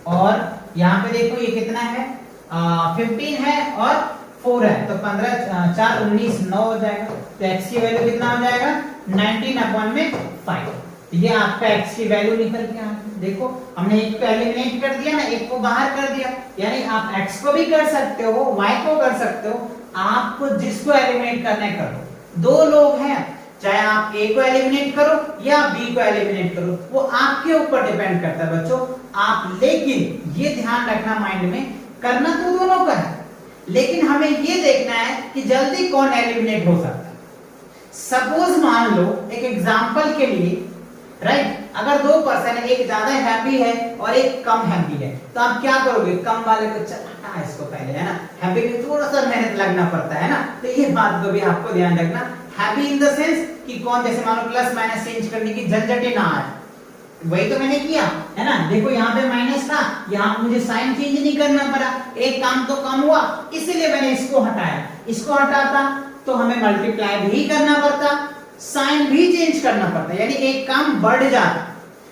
और यहाँ पे देखो ये कितना है, 15 है और 4 है तो 15 4 19 9 हो जाएगा। तो x की वैल्यू कितना हो जाएगा, 19/5। ये आपका x की वैल्यू निकल के आ गई। देखो हमने एक को एलिमिनेट कर दिया ना, एक को बाहर कर दिया। यानी आप x को भी कर सकते हो, y को कर सकते हो, आपको जिसको एलिमिनेट करना है करो। दो लोग हैं, चाहे आप a को एलिमिनेट करो या b को एलिमिनेट करो, वो आपके ऊपर डिपेंड करता है बच्चों। आप लेकिन ये ध्यान रखना माइंड में, करना तो दोनों का है, लेकिन हमें ये देखना है कि जल्दी कौन एलिमिनेट हो सकता है। सपोज मान लो एक एग्जांपल के लिए, राइट, अगर 2 पर्सन है, एक ज्यादा हैप्पी है और एक कम हैप्पी है, तो आप क्या करोगे, कम वाले को चलाना इसको पहले, है ना। हैप्पी में थोड़ा सा मेहनत लगना पड़ता है ना, तो ये बात को भी आपको ध्यान रखना। हैप्पी इन द सेंस कि कौन, जैसे मान लो प्लस माइनस चेंज करने की झंझट ही ना आए, वही तो मैंने किया है ना। देखो यहाँ पे माइनस था, यहाँ मुझे साइन चेंज नहीं करना पड़ा, एक काम तो कम हुआ, इसीलिए मैंने इसको हटाया। इसको हटाता तो हमें मल्टीप्लाई भी करना पड़ता, साइन भी चेंज करना पड़ता, यानी एक काम बढ़ जाता।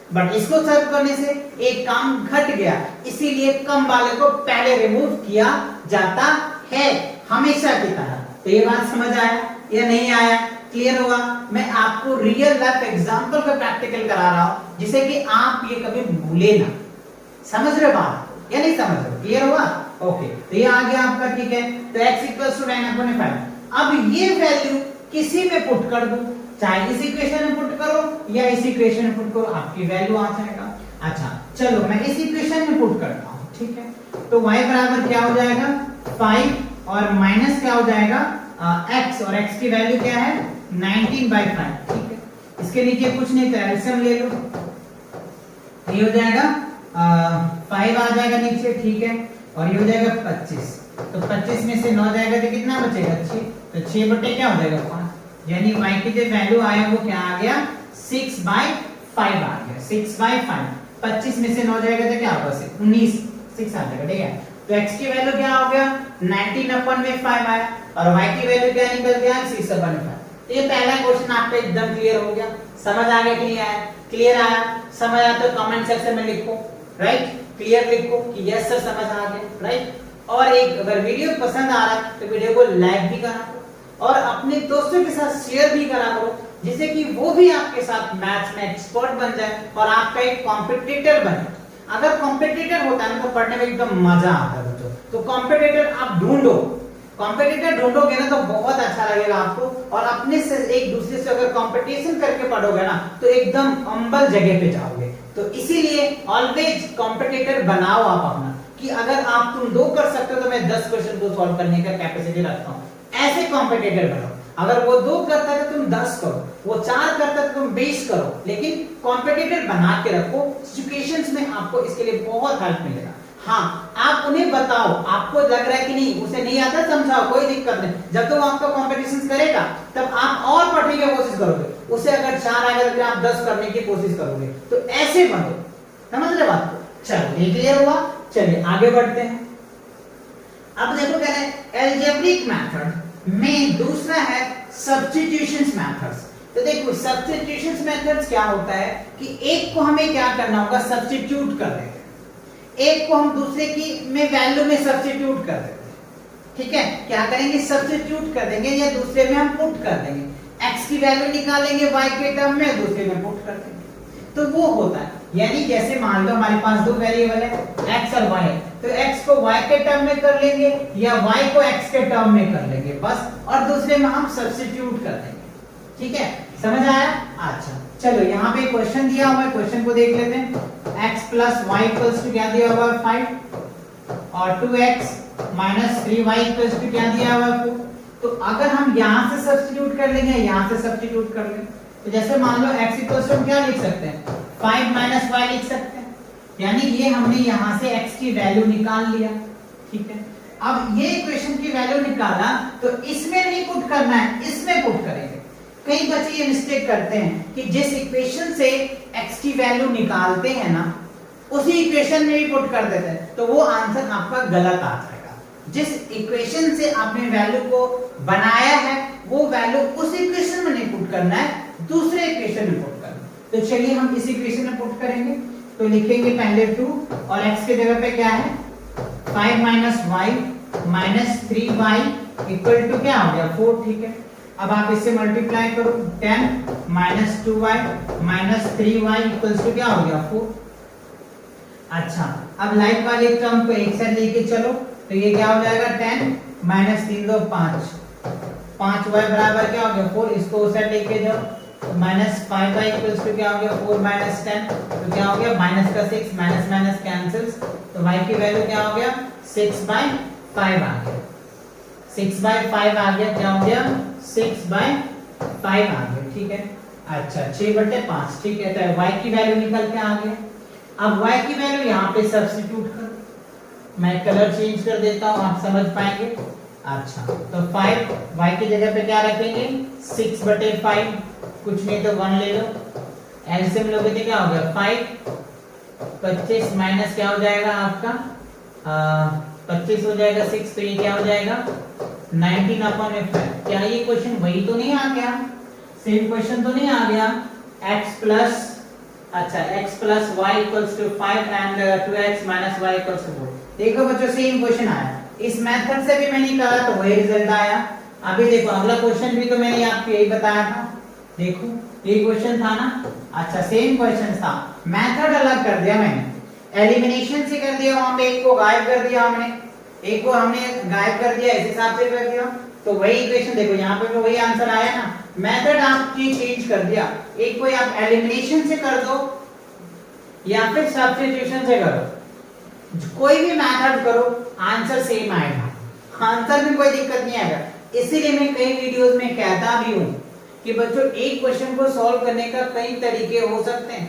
बट इसको सर्व करने से एक काम घट गया, इसीलिए कम वाले को पहले रिमूव किया जाता है हमेशा की तरह। तो ये बात समझ आया या नहीं आया? क्लियर होगा? मैं आपको रियल लाइफ एग्जांपल का प्रैक्टिकल करा रहा हूं जिसे कि आप ये कभी भूले ना। समझ रहे बात या नहीं समझ रहे? क्लियर होगा? ओके, तो ये आ गया आपका, ठीक है। तो x इक्वल्स टू 9/5। अब ये वैल्यू किसी में पुट कर दो, चाहे इस इक्वेशन में पुट करो या इस इक्वेशन में पुट करो, आपकी वैल्यू आ जाएगा। अच्छा चलो मैं इस इक्वेशन में पुट करता हूं, ठीक है। तो y बराबर क्या हो जाएगा 5 और माइनस क्या हो जाएगा x, और x की वैल्यू क्या है 19/5, ठीक है। इसके नीचे कुछ नहीं तो एलसीएम ले लो, ये हो जाएगा 5 आ जाएगा नीचे, ठीक है, और ये हो जाएगा 25। तो 25 में से 9 जाएगा तो कितना बचेगा 6, तो 6 बटे क्या हो जाएगा 5, यानी y की जो वैल्यू आया वो क्या आ गया 6/5 आ गया, 6/5। 25 में से 9 जाएगा तो क्या होगा 19, 6 आ जाएगा, ठीक है। तो x की वैल्यू क्या हो गया 19/5 आया, और y की वैल्यू क्या निकल गया 6/5। तो ये पहला क्वेश्चन आपका एकदम क्लियर हो गया। समझ आ गया कि नहीं आया? क्लियर आया? समझ आया तो कमेंट सेक्शन में लिखो, राइट, क्लियर लिखो कि यस सर समझ आ गया, राइट। और एक अगर वीडियो पसंद आ रहा है तो वीडियो को लाइक भी करा करो और अपने दोस्तों के साथ शेयर भी करा करो, जिससे कि वो भी आपके साथ मैथ्स में एक्सपर्ट बन जाए और आपका एक कॉम्पिटिटर बने। अगर कॉम्पिटिटर होता है ना तो पढ़ने में एकदम मजा आता है बच्चों। तो कॉम्पिटिटर आप ढूंढो, कॉम्पिटिटर ढूंढोगे ना तो बहुत अच्छा लगेगा आपको, और अपने से एक दूसरे से अगर कंपटीशन करके पढ़ोगे ना तो एकदम अंबल जगह पे जाओगे। तो इसीलिए ऑलवेज कॉम्पिटिटर बनाओ आप अपना, कि अगर आप तुम 2 कर सकते हो तो मैं 10 क्वेश्चन को सॉल्व करने का कैपेसिटी रखता हूं, ऐसे कॉम्पिटिटर बनाओ। अगर वो 2 करता है तो तुम 10 करो, वो 4 करता है तो तुम 20 करो, लेकिन कॉम्पिटिटर बना के रखो। सिचुएशंस में आपको इसके लिए बहुत हेल्प मिलेगा। हाँ, आप उन्हें बताओ, आपको लग रहा है कि नहीं उसे नहीं आता, समझाओ, कोई दिक्कत नहीं। जब तक आपका कंपटीशन करेगा तब आप और पढ़ने की कोशिश करोगे, उसे अगर 4 आएगा तो फिर आप 10 करने की कोशिश करोगे। तो ऐसे बनो, समझ रहे बात को? चलो ये क्लियर हुआ, चलिए आगे बढ़ते हैं। अब देखो क्या है अलजेब्रिक मेथड में दूसरा है सब्स्टिट्यूशंस मेथड्स। तो देखो सब्स्टिट्यूशंस मेथड्स क्या होता है कि एक को हमें क्या करना होगा सब्स्टिट्यूट कर देंगे, एक को हम दूसरे की में वैल्यू में सब्स्टिट्यूट कर देंगे, ठीक है। क्या करेंगे सब्स्टिट्यूट कर देंगे या दूसरे में हम पुट कर देंगे। x की वैल्यू निकालेंगे y के टर्म में, दूसरे में पुट कर देंगे। तो वो होता है, यानी जैसे मान लो हमारे पास 2 वेरिएबल है x और y, तो x को y के टर्म में कर लेंगे या y को x के टर्म में कर लेंगे बस, और दूसरे में हम सब्स्टिट्यूट कर देंगे, ठीक है। समझ आया? अच्छा चलो यहाँ पे क्वेश्चन दिया हुआ है, क्वेश्चन को देख लेते हैं। x plus y equals to क्या दिया हुआ है 5 और 2x minus 3y equals to क्या दिया हुआ है 4। तो अगर हम यहाँ से सब्स्टिट्यूट कर लेंगे, यहाँ से सब्स्टिट्यूट कर लेंगे, तो जैसे मान लो x इक्वल्स टू क्या लिख सकते हैं 5 माइनस y लिख सकते हैं, यानी ये हमने यहाँ से x की वैल्यू निकाल लिया, ठीक है। अब ये इक्वेशन की वैल्यू निकाला तो इसमें नहीं पुट करना है, इसमें पुट करेंगे। कई बच्चे ये मिस्टेक करते हैं कि जिस इक्वेशन से x की वैल्यू निकालते हैं ना उसी इक्वेशन में भी पुट कर देते हैं, तो वो आंसर आपका गलत आ जाएगा। जिस इक्वेशन से आपने वैल्यू को बनाया है वो वैल्यू उस इक्वेशन में नहीं पुट करना है, दूसरे इक्वेशन में पुट करना है। तो चलिए हम इस इक्वेशन में पुट करेंगे। तो लिखेंगे पहले 2 और x के जगह पे क्या है 5 minus y minus 3y equal to क्या हो गया 4, ठीक है। अब आप इससे मल्टीप्लाई करो 10 minus 2y minus 3y equals to क्या हो गया 4। अच्छा अब लाइक वाले टर्म को एक साथ लेके चलो, तो ये क्या हो जाएगा 10 माइनस 3 2 5, 5y बराबर क्या हो गया 4। इसको उस साइड लेके जाओ तो माइनस 5y इक्वल्स टू क्या हो गया 4 माइनस 10, तो क्या हो गया माइनस का 6, माइनस माइनस कैंसिल्स, तो y की वैल्यू क्या हो गया 6/5 आ गया, 6/5 आ गया, क्या हो गया 6/5 आ गया, ठीक है। अच्छा 6/5, ठीक है। तो y की वैल्यू निकल के आ गया। अब y की वैल्यू यहाँ पे सब्स्टिट्यूट कर, मैं कलर चेंज कर देता हूँ, आप समझ पाएंगे। अच्छा तो 5 y की जगह पे क्या रखेंगे 6/5, कुछ नहीं तो 1 ले लो, एलसीएम लोगे तो क्या हो गया 5 25 माइनस क्या हो जाएगा आपका 25 हो जाएगा 6, तो ये क्या हो जाएगा 19/5। क्या ये क्वेश्चन वही तो नहीं आ गया, सेम क्वेश्चन तो नहीं आ गया x प्लस अच्छा x plus y equals to 5 and 2x minus y equals to 4। देखो बच्चों सेम क्वेश्चन आया, इस मेथड से भी मैंने कहा तो वही रिजल्ट आया। अभी देखो अगला क्वेश्चन भी तो मैंने आपको यही बताया था, देखो ये क्वेश्चन था ना, अच्छा सेम क्वेश्चन था, मेथड अलग कर दिया मैंने, एलिमिनेशन से कर दिया, वहां पे एक को गायब कर दिया हमने, एक को हमने गायब कर दिया, इस हिसाब से कर दिया, तो वही इक्वेशन देखो यहाँ पे भी वही आंसर आया ना, मेथड आपकी चेंज कर दिया, एक को आप एलिमिनेशन से कर दो या फिर सब्स्टिट्यूशन से करो, कोई भी मेथड करो आंसर सेम आएगा, आंसर में कोई दिक्कत नहीं आएगा। इसीलिए मैं कई वीडियोस में कहता भी हूं कि बच्चों एक क्वेश्चन को सॉल्व करने का कई तरीके हो सकते हैं,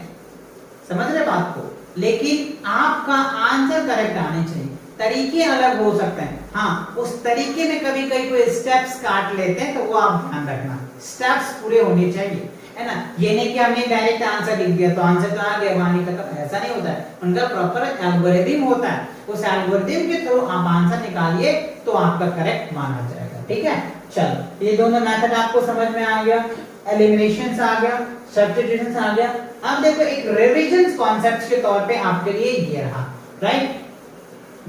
समझ रहे बात को, लेकिन आपका आंसर करेक्ट आने चाहिए, तरीके अलग हो सकते हैं, हाँ उस तरीके में कभी कभी कोई स्टेप्स काट लेते हैं, तो वो आप ध्यान रखना, स्टेप्स पूरे होने चाहिए, है ना, ये नहीं कि हमने डायरेक्ट आंसर लिख दिया तो आंसर तो आ गया वहां खत्म, ऐसा नहीं होता है, उनका प्रॉपर एल्गोरिथम होता है, उस एल्गोरिथम के थ्रू आप आंसर निकालिए तो आपका करेक्ट माना जाएगा, ठीक है। चलो ये दोनों मेथड आपको समझ में आ गया, एलिमिनेशन आ गया, सब्स्टिट्यूशन आ गया। अब देखो एक रिविजन कॉन्सेप्ट के तौर पे आपके लिए ये रहा, राइट,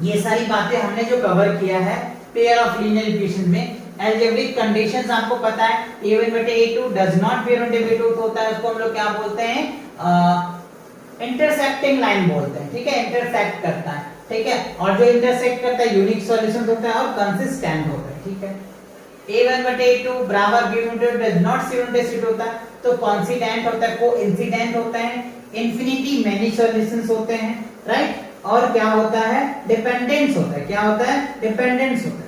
ये सारी बातें हमने जो कवर किया है पेयर ऑफ लीनियर इक्वेशन में, अलजेब्रिक कंडीशंस आपको पता है, a1 बटे a2 डज नॉट b1 बटे b2 होता है, उसको हम लोग क्या बोलते हैं, इंटरसेक्टिंग लाइन बोलते हैं, ठीक है, इंटरसेक्ट करता है, ठीक है, और जो इंटरसेक्ट करता है यूनिक सॉल्यूशन होता है और कंसिस्टेंट होता है, ठीक है। a1 बटे a2 बराबर b1 बटे डज नॉट c1 बटे c2 होता है, तो कोइंसिडेंट होता है, कोइंसिडेंट होता है, इन्फिनिटी मेनी सॉल्यूशंस होते हैं, राइट, और क्या होता है, डिपेंडेंस होता है, क्या होता है, डिपेंडेंस होता है।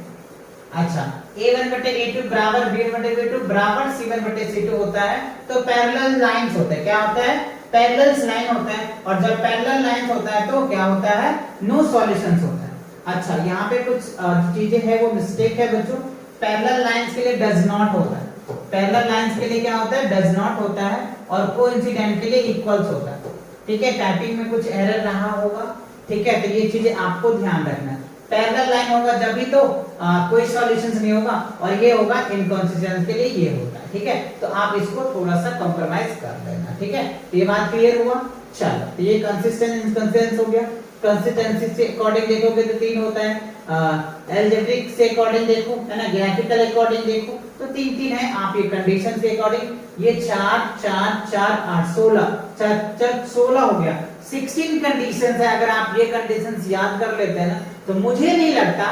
अच्छा a1 बटे a2 बराबर b1 बटे b2 बराबर c1 बटे c2 होता है, तो पैरेलल लाइंस होते हैं, क्या होता है, पैरेलल लाइन होता है, और जब पैरेलल लाइंस होता है तो क्या होता है, नो सॉल्यूशंस होता है। अच्छा यहाँ पे कुछ चीजें है वो मिस्टेक है बच्चों, पैरेलल लाइंस के लिए डज नॉट होता है, पैरेलल लाइंस के लिए क्या होता है, डज नॉट होता है, और कोइंसिडेंट के लिए इक्वल्स होता है, ठीक है, टाइपिंग में कुछ एरर रहा होगा, ठीक है, तो ये चीजें आपको ध्यान रखना है, पैरेलल लाइन होगा जब भी तो कोई सॉल्यूशंस नहीं होगा, और ये होगा इनकंसिस्टेंस के लिए ये होता है, ठीक है, तो आप इसको थोड़ा सा कॉम्प्रोमाइज कर देना, ठीक है, तो ये बात क्लियर हुआ। चलो तो ये कंसिस्टेंट इनकंसिस्टेंस हो गया, कंसिस्टेंसी से अकॉर्डिंग देखोगे तो तीन होता है, अलजेब्रिक से अकॉर्डिंग देखो, है ना, ग्राफिकल अकॉर्डिंग देखो तो तीन तीन है, आप ये कंडीशन से अकॉर्डिंग ये 4 4 4 8 16 4 16 हो गया, 16 कंडीशंस है, अगर आप ये कंडीशंस याद कर लेते हैं ना तो मुझे नहीं लगता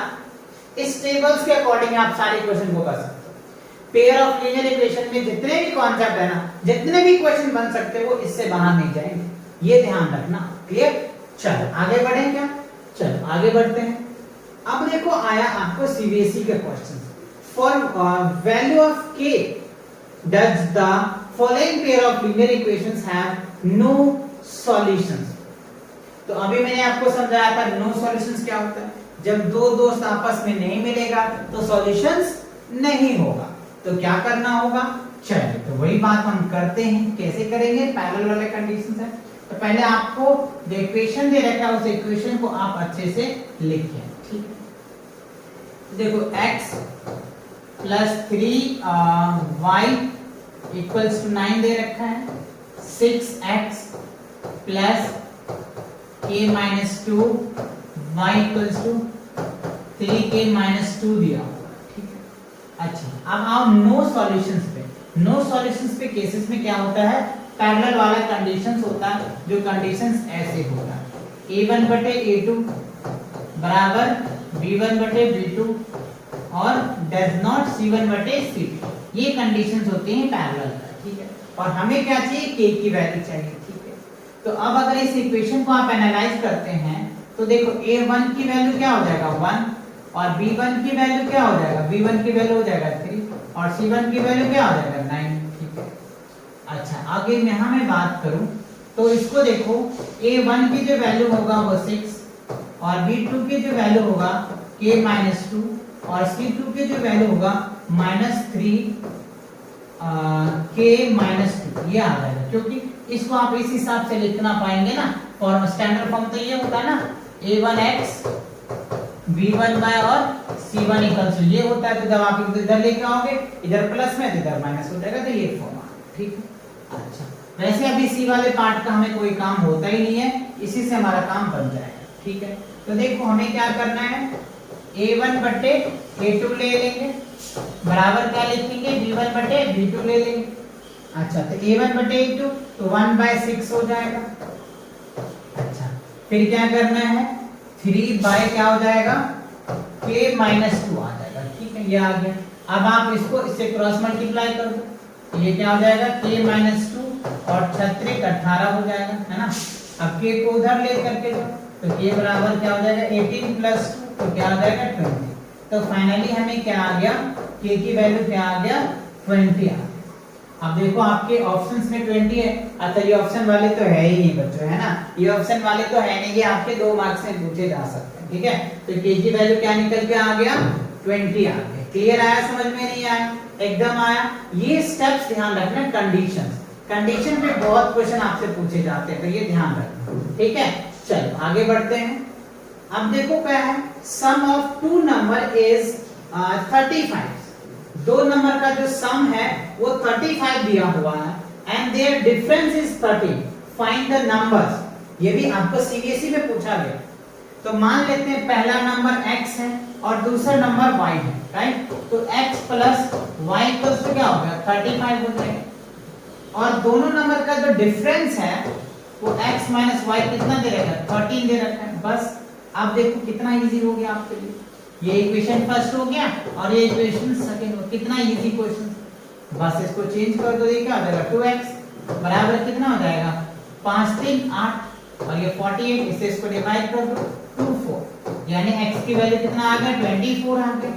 इस टेबल्स के अकॉर्डिंग आप सारे क्वेश्चन को कर सकते हो। पेयर ऑफ लीनियर इक्वेशन में जितने भी कॉन्सेप्ट है ना, जितने भी क्वेश्चन बन सकते हैं वो इससे बाहर नहीं जाएंगे, ये ध्यान रखना, क्लियर। चलो आगे बढ़ें क्या, चलो आगे बढ़ते हैं। अब देखो आया आपको सीबीएसई का question, for value of k does the following pair of linear equations have no solutions. तो अभी मैंने आपको समझाया था नो सॉल्यूशंस क्या होता है, जब दो दोस्त आपस में नहीं मिलेगा तो सॉल्यूशंस नहीं होगा, तो क्या करना होगा, चलिए तो वही बात हम करते हैं, कैसे करेंगे, पैरेलल वाले कंडीशंस है, तो पहले आपको जो इक्वेशन दे रखा है उस इक्वेशन को आप अच्छे से लिखिए, ठीक है। देखो x plus 3y equals to 9 दे रखा है, 6x plus k minus 2 y equals to 3k minus 2 दिया होगा, ठीक है। अच्छा अब आओ नो सॉल्यूशंस पे, नो सॉल्यूशंस पे केसेस में क्या होता है, पैरेलल वाला कंडीशंस होता है, जो कंडीशंस ऐसे होता है, a1 बटे a2 बराबर b1 बटे b2 और डज नॉट c1 बटे c2, ये कंडीशंस होती हैं पैरेलल, ठीक है, और हमें क्या चाहिए, k की वैल्यू चाहिए, ठीक है। तो अब अगर इस इक्वेशन को आप एनालाइज करते हैं तो देखो a1 की वैल्यू क्या हो जाएगा 1, और b1 की वैल्यू क्या हो जाएगा, b1 की वैल्यू हो जाएगा 3, और c1 की वैल्यू क्या हो जाएगा 9, ठीक है। अच्छा आगे यहाँ मैं बात करूं तो इसको देखो, a1 की जो वैल्यू होगा वो 6, और b2 की जो वैल्यू होगा k माइनस 2, और c2 की जो वैल्यू होगा माइनस 3 k माइनस 2, ये आ जाएगा, क्योंकि इसको आप इस हिसाब से लिखना पाएंगे ना, फॉर्म स्टैंडर्ड फॉर्म तो ये होता है ना, a1x b1y और c1 इक्वल्स ये होता है, तो जब आप इधर लेके आओगे इधर प्लस में इधर माइनस हो जाएगा, तो ये फॉर्म आ, ठीक है। अच्छा वैसे अभी सी वाले पार्ट का हमें कोई काम होता ही नहीं है, इसी से हमारा काम बन जाएगा। ठीक है, तो देखो हमें क्या करना है, a1 बटे a2 ले लेंगे, बराबर क्या लिखेंगे, b1 बटे b2 ले लेंगे। अच्छा, तो a1 बटे a2 तो 1/6 हो जाएगा। अच्छा, फिर क्या करना है, 3 बाय क्या हो जाएगा, k माइनस 2 आ जाएगा। ठीक है, ये आ गया। अब आप इसको इससे क्रॉस मल्टीप्लाई कर दो, तो ये क्या हो जाएगा, k माइनस 2 और 36 18 हो जाएगा, है ना। अब k को उधर ले करके जाओ, तो k बराबर क्या हो जाएगा, 18 प्लस 2 तो क्या हो जाएगा 20। तो फाइनली हमें क्या आ गया, k की वैल्यू क्या आ गया, 20 आ गया। अब देखो आपके ऑप्शंस में 20 है, अच्छा ये ऑप्शन वाले तो है ही नहीं बच्चों, है ना, ये ऑप्शन वाले तो है नहीं, ये आपके 2 मार्क्स में पूछे जा सकते हैं। ठीक है, तो k की वैल्यू क्या निकल के आ गया, 20 आ गया। क्लियर आया, समझ में नहीं आया, एकदम आया। ये स्टेप्स ध्यान रखना, कंडीशंस, कंडीशन पे बहुत क्वेश्चन आपसे पूछे जाते हैं, तो ये ध्यान रखना। ठीक है, चलो आगे बढ़ते हैं। अब देखो क्या है, सम ऑफ टू नंबर इज 35। दो नंबर का जो सम है वो 35 दिया हुआ है, and their difference is 30, find the numbers. ये भी आपको सीबीएसई में पूछा गया। तो मान लेते हैं पहला नंबर x है और दूसरा नंबर y है, राइट। तो x plus y equals to क्या हो गया, 35 हो जाएगा। और दोनों नंबर का जो डिफरेंस है वो x माइनस y कितना दे रखा है, 13 दे रखा है। बस आप देखो कितना इजी हो गया आपके लिए, ये इक्वेशन फर्स्ट हो गया और ये इक्वेशन सेकंड हो, कितना इजी क्वेश्चन। बस इसको चेंज कर दो, ये क्या हो जाएगा, 2x बराबर कितना हो जाएगा, 5 3 8 और ये 48, इससे इसको डिवाइड कर दो 2 4, यानी x की वैल्यू कितना आ गया, 24 आ गया।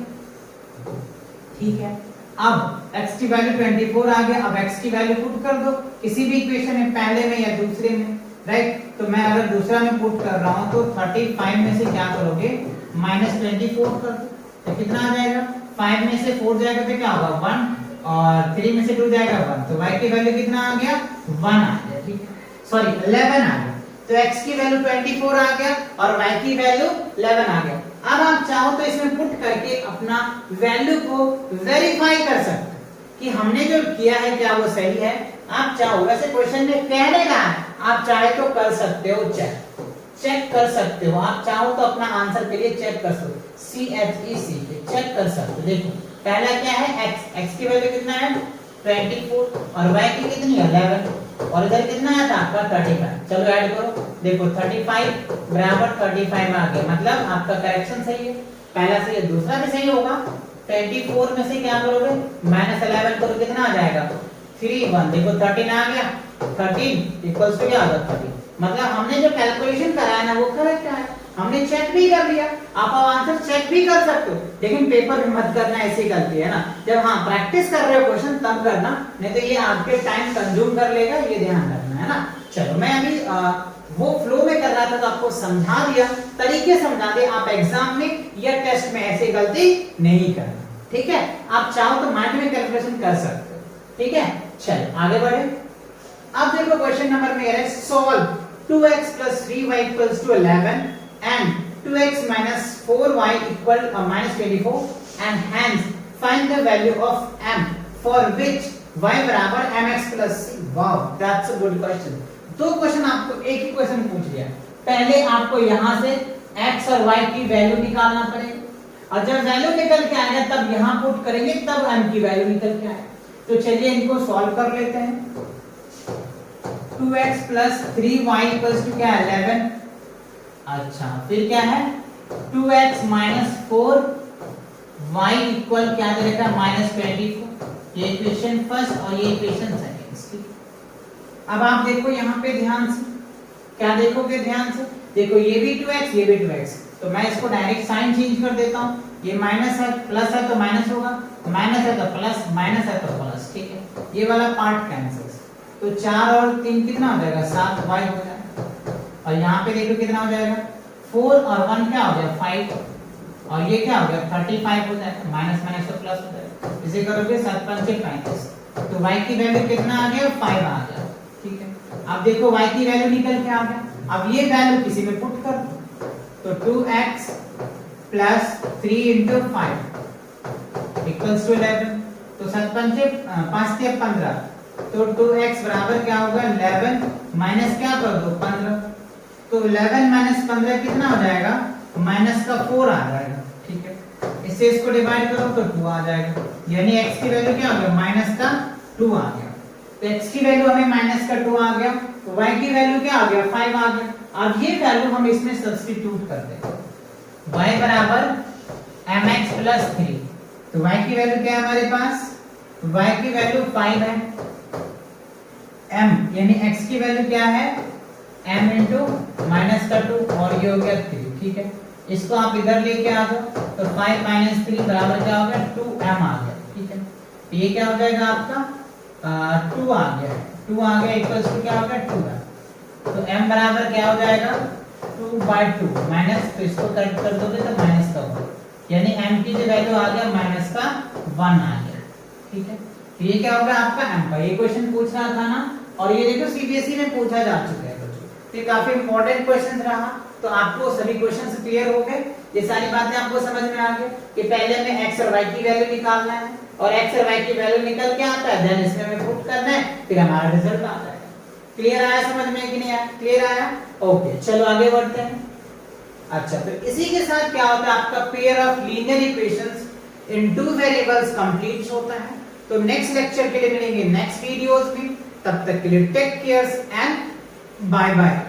ठीक है, अब x की वैल्यू 24 आ गया। अब x की वैल्यू पुट कर दो किसी भी इक्वेशन में, पहले में या दूसरे में, राइट। तो मैं अगर दूसरा में पुट कर रहा हूं तो 35 में से क्या करोगे, -24 कर दो, तो कितना आ जाएगा, 5 में से 4 जाएगा तो क्या होगा 1 और 3 में से 2 जाएगा 1, तो y की वैल्यू कितना आ गया, 1 आ गया। ठीक है, सॉरी 11 आ गया। तो x की वैल्यू 24 आ गया और y की वैल्यू 11 आ गया। अब आप चाहो तो इसमें पुट करके अपना वैल्यू को वेरीफाई कर सकते हैं कि हमने जो किया है क्या वो सही है। आप चाहो, वैसे क्वेश्चन में कह देगा, आप चाहे तो कर सकते हो, चेक कर सकते हो। आप चाहो तो अपना आंसर के लिए चेक कर सकते हो, CHEC चेक कर सकते हो। देखो पहला क्या है, x की वैल्यू कितना है 24 और y की कितनी है 11 और इधर कितना है आपका 35। चलो ऐड करो, देखो 35 बराबर 35 आ गया, मतलब आपका करेक्शन सही है, पहला सही है, दूसरा भी सही होगा। 24 में से क्या करोगे, -11 करो, कितना आ जाएगा 3 1, देखो 13 आ गया, 13 इक्वल्स टू क्या होगा 30, मतलब हमने जो कैलकुलेशन कराया ना वो करेक्ट है, हमने चेक भी कर लिया। आप आंसर चेक भी कर सकते हो, लेकिन पेपर में मत करना, ऐसी गलती है ना। जब हाँ प्रैक्टिस कर रहे हो क्वेश्चन तब करना, नहीं तो ये आपके टाइम कंज्यूम कर लेगा, ये ध्यान रखना है ना। चलो मैं अभी वो फ्लो में कर रहा था तो आपको समझा दिया, तरीके समझा दे, आप एग्जाम में या टेस्ट में ऐसी गलती नहीं करना। ठीक है, आप चाहो तो माइंड में कैलकुलेशन कर सकते हो। ठीक है, चलो आगे बढ़े। अब देखो क्वेश्चन नंबर में है, solve 2x + 3y = 11 and 2x - 4y = -24 and hence find the value of m for which y = mx + c। wow, that's a good question। दो क्वेश्चन आपको एक ही क्वेश्चन पूछ लिया। पहले आपको यहां से x और y की वैल्यू निकालना पड़ेगा और जब वैल्यू निकल के आएगा तब यहां पुट करेंगे, तब m की वैल्यू निकल के आएगी। तो चलिए इनको सॉल्व कर लेते हैं। 2x + 3y = क्या है 11। अच्छा, फिर क्या है 2x - 4y = क्या दे रखा है -24। ये इक्वेशन फर्स्ट और ये इक्वेशन सेकंड। अब आप देखो यहाँ पे ध्यान से, क्या देखोगे ध्यान से, देखो ये भी 2x ये भी 2x, तो मैं इसको डायरेक्ट साइन चेंज कर देता हूँ। ये माइनस है, प्लस है तो माइनस होगा, माइनस है तो प्लस, माइनस है तो प्लस। ठीक है, ये वाला पार्ट कैंसिल, तो 4 और 3 कितना हो जाएगा 7y हो जाएगा। और यहाँ पे देखो कितना हो जाएगा 4 और 1 क्या हो गया 5 और ये क्या हो गया 35 हो जाएगा, माइनस माइनस तो प्लस हो जाएगा। इसे करोगे 7 5 35, तो y की वैल्यू कितना आ गया 5 आ गया। ठीक है, अब देखो y की वैल्यू निकल के आ गया। अब ये वैल्यू किसी में पुट कर दो, तो 2x + 3 × 5 = 11, तो 7 5 5 15 तो 2x बराबर क्या होगा 11 माइनस क्या कर दो 15, तो 11 माइनस 15 कितना हो जाएगा माइनस का 4 आ जाएगा, ठीक है। इससे इसको डिवाइड करो तो 2 आ जाएगा, यानी x की वैल्यू क्या हो गया माइनस का 2 आ गया। तो x की वैल्यू हमें माइनस का 2 आ गया, तो y की वैल्यू क्या आ गया 5 आ गया। अब ये वैल्यू हम इसमें सब्स्टिट्यूट कर देंगे, y बराबर mx प्लस 3, तो y की वैल्यू क्या है हमारे पास, y की वैल्यू 5 है, m यानी x की वैल्यू क्या है m इंटू माइनस का 2 और ये हो गया 3, ठीक है। इसको आप इधर लेके आ जाओ, तो 5 माइनस 3 बराबर क्या हो गया 2m आ गया, ठीक है। तो ये क्या हो जाएगा आपका 2 आ गया, 2 आ गया इक्वल्स टू क्या हो गया 2m, तो m बराबर क्या हो जाएगा 2/2 माइनस, तो इसको कट कर दोगे तो माइनस का 1, यानी m की जो वैल्यू आ गया माइनस का 1 आ गया, ठीक है। तो ये क्या होगा आपका m का, ये क्वेश्चन पूछ रहा था ना, और ये देखो सीबीएसई में पूछा जा चुका है बच्चों, तो ये काफी इंपॉर्टेंट क्वेश्चन रहा। तो आपको सभी क्वेश्चंस क्लियर हो गए, ये सारी बातें आपको समझ में आ गई कि पहले हमें x और y की वैल्यू निकालना है, और x और y की वैल्यू निकल के आता है देन इसमें हमें पुट करना है, फिर हमारा रिजल्ट आ जाएगा। क्लियर आया समझ में कि नहीं आया, क्लियर आया, ओके चलो आगे बढ़ते हैं। अच्छा, तो इसी के साथ क्या होता है आपका pair of linear equations in two variables complete होता है। तो नेक्स्ट लेक्चर के लिए मिलेंगे नेक्स्ट वीडियोस में, तब तक के लिए take care and bye bye.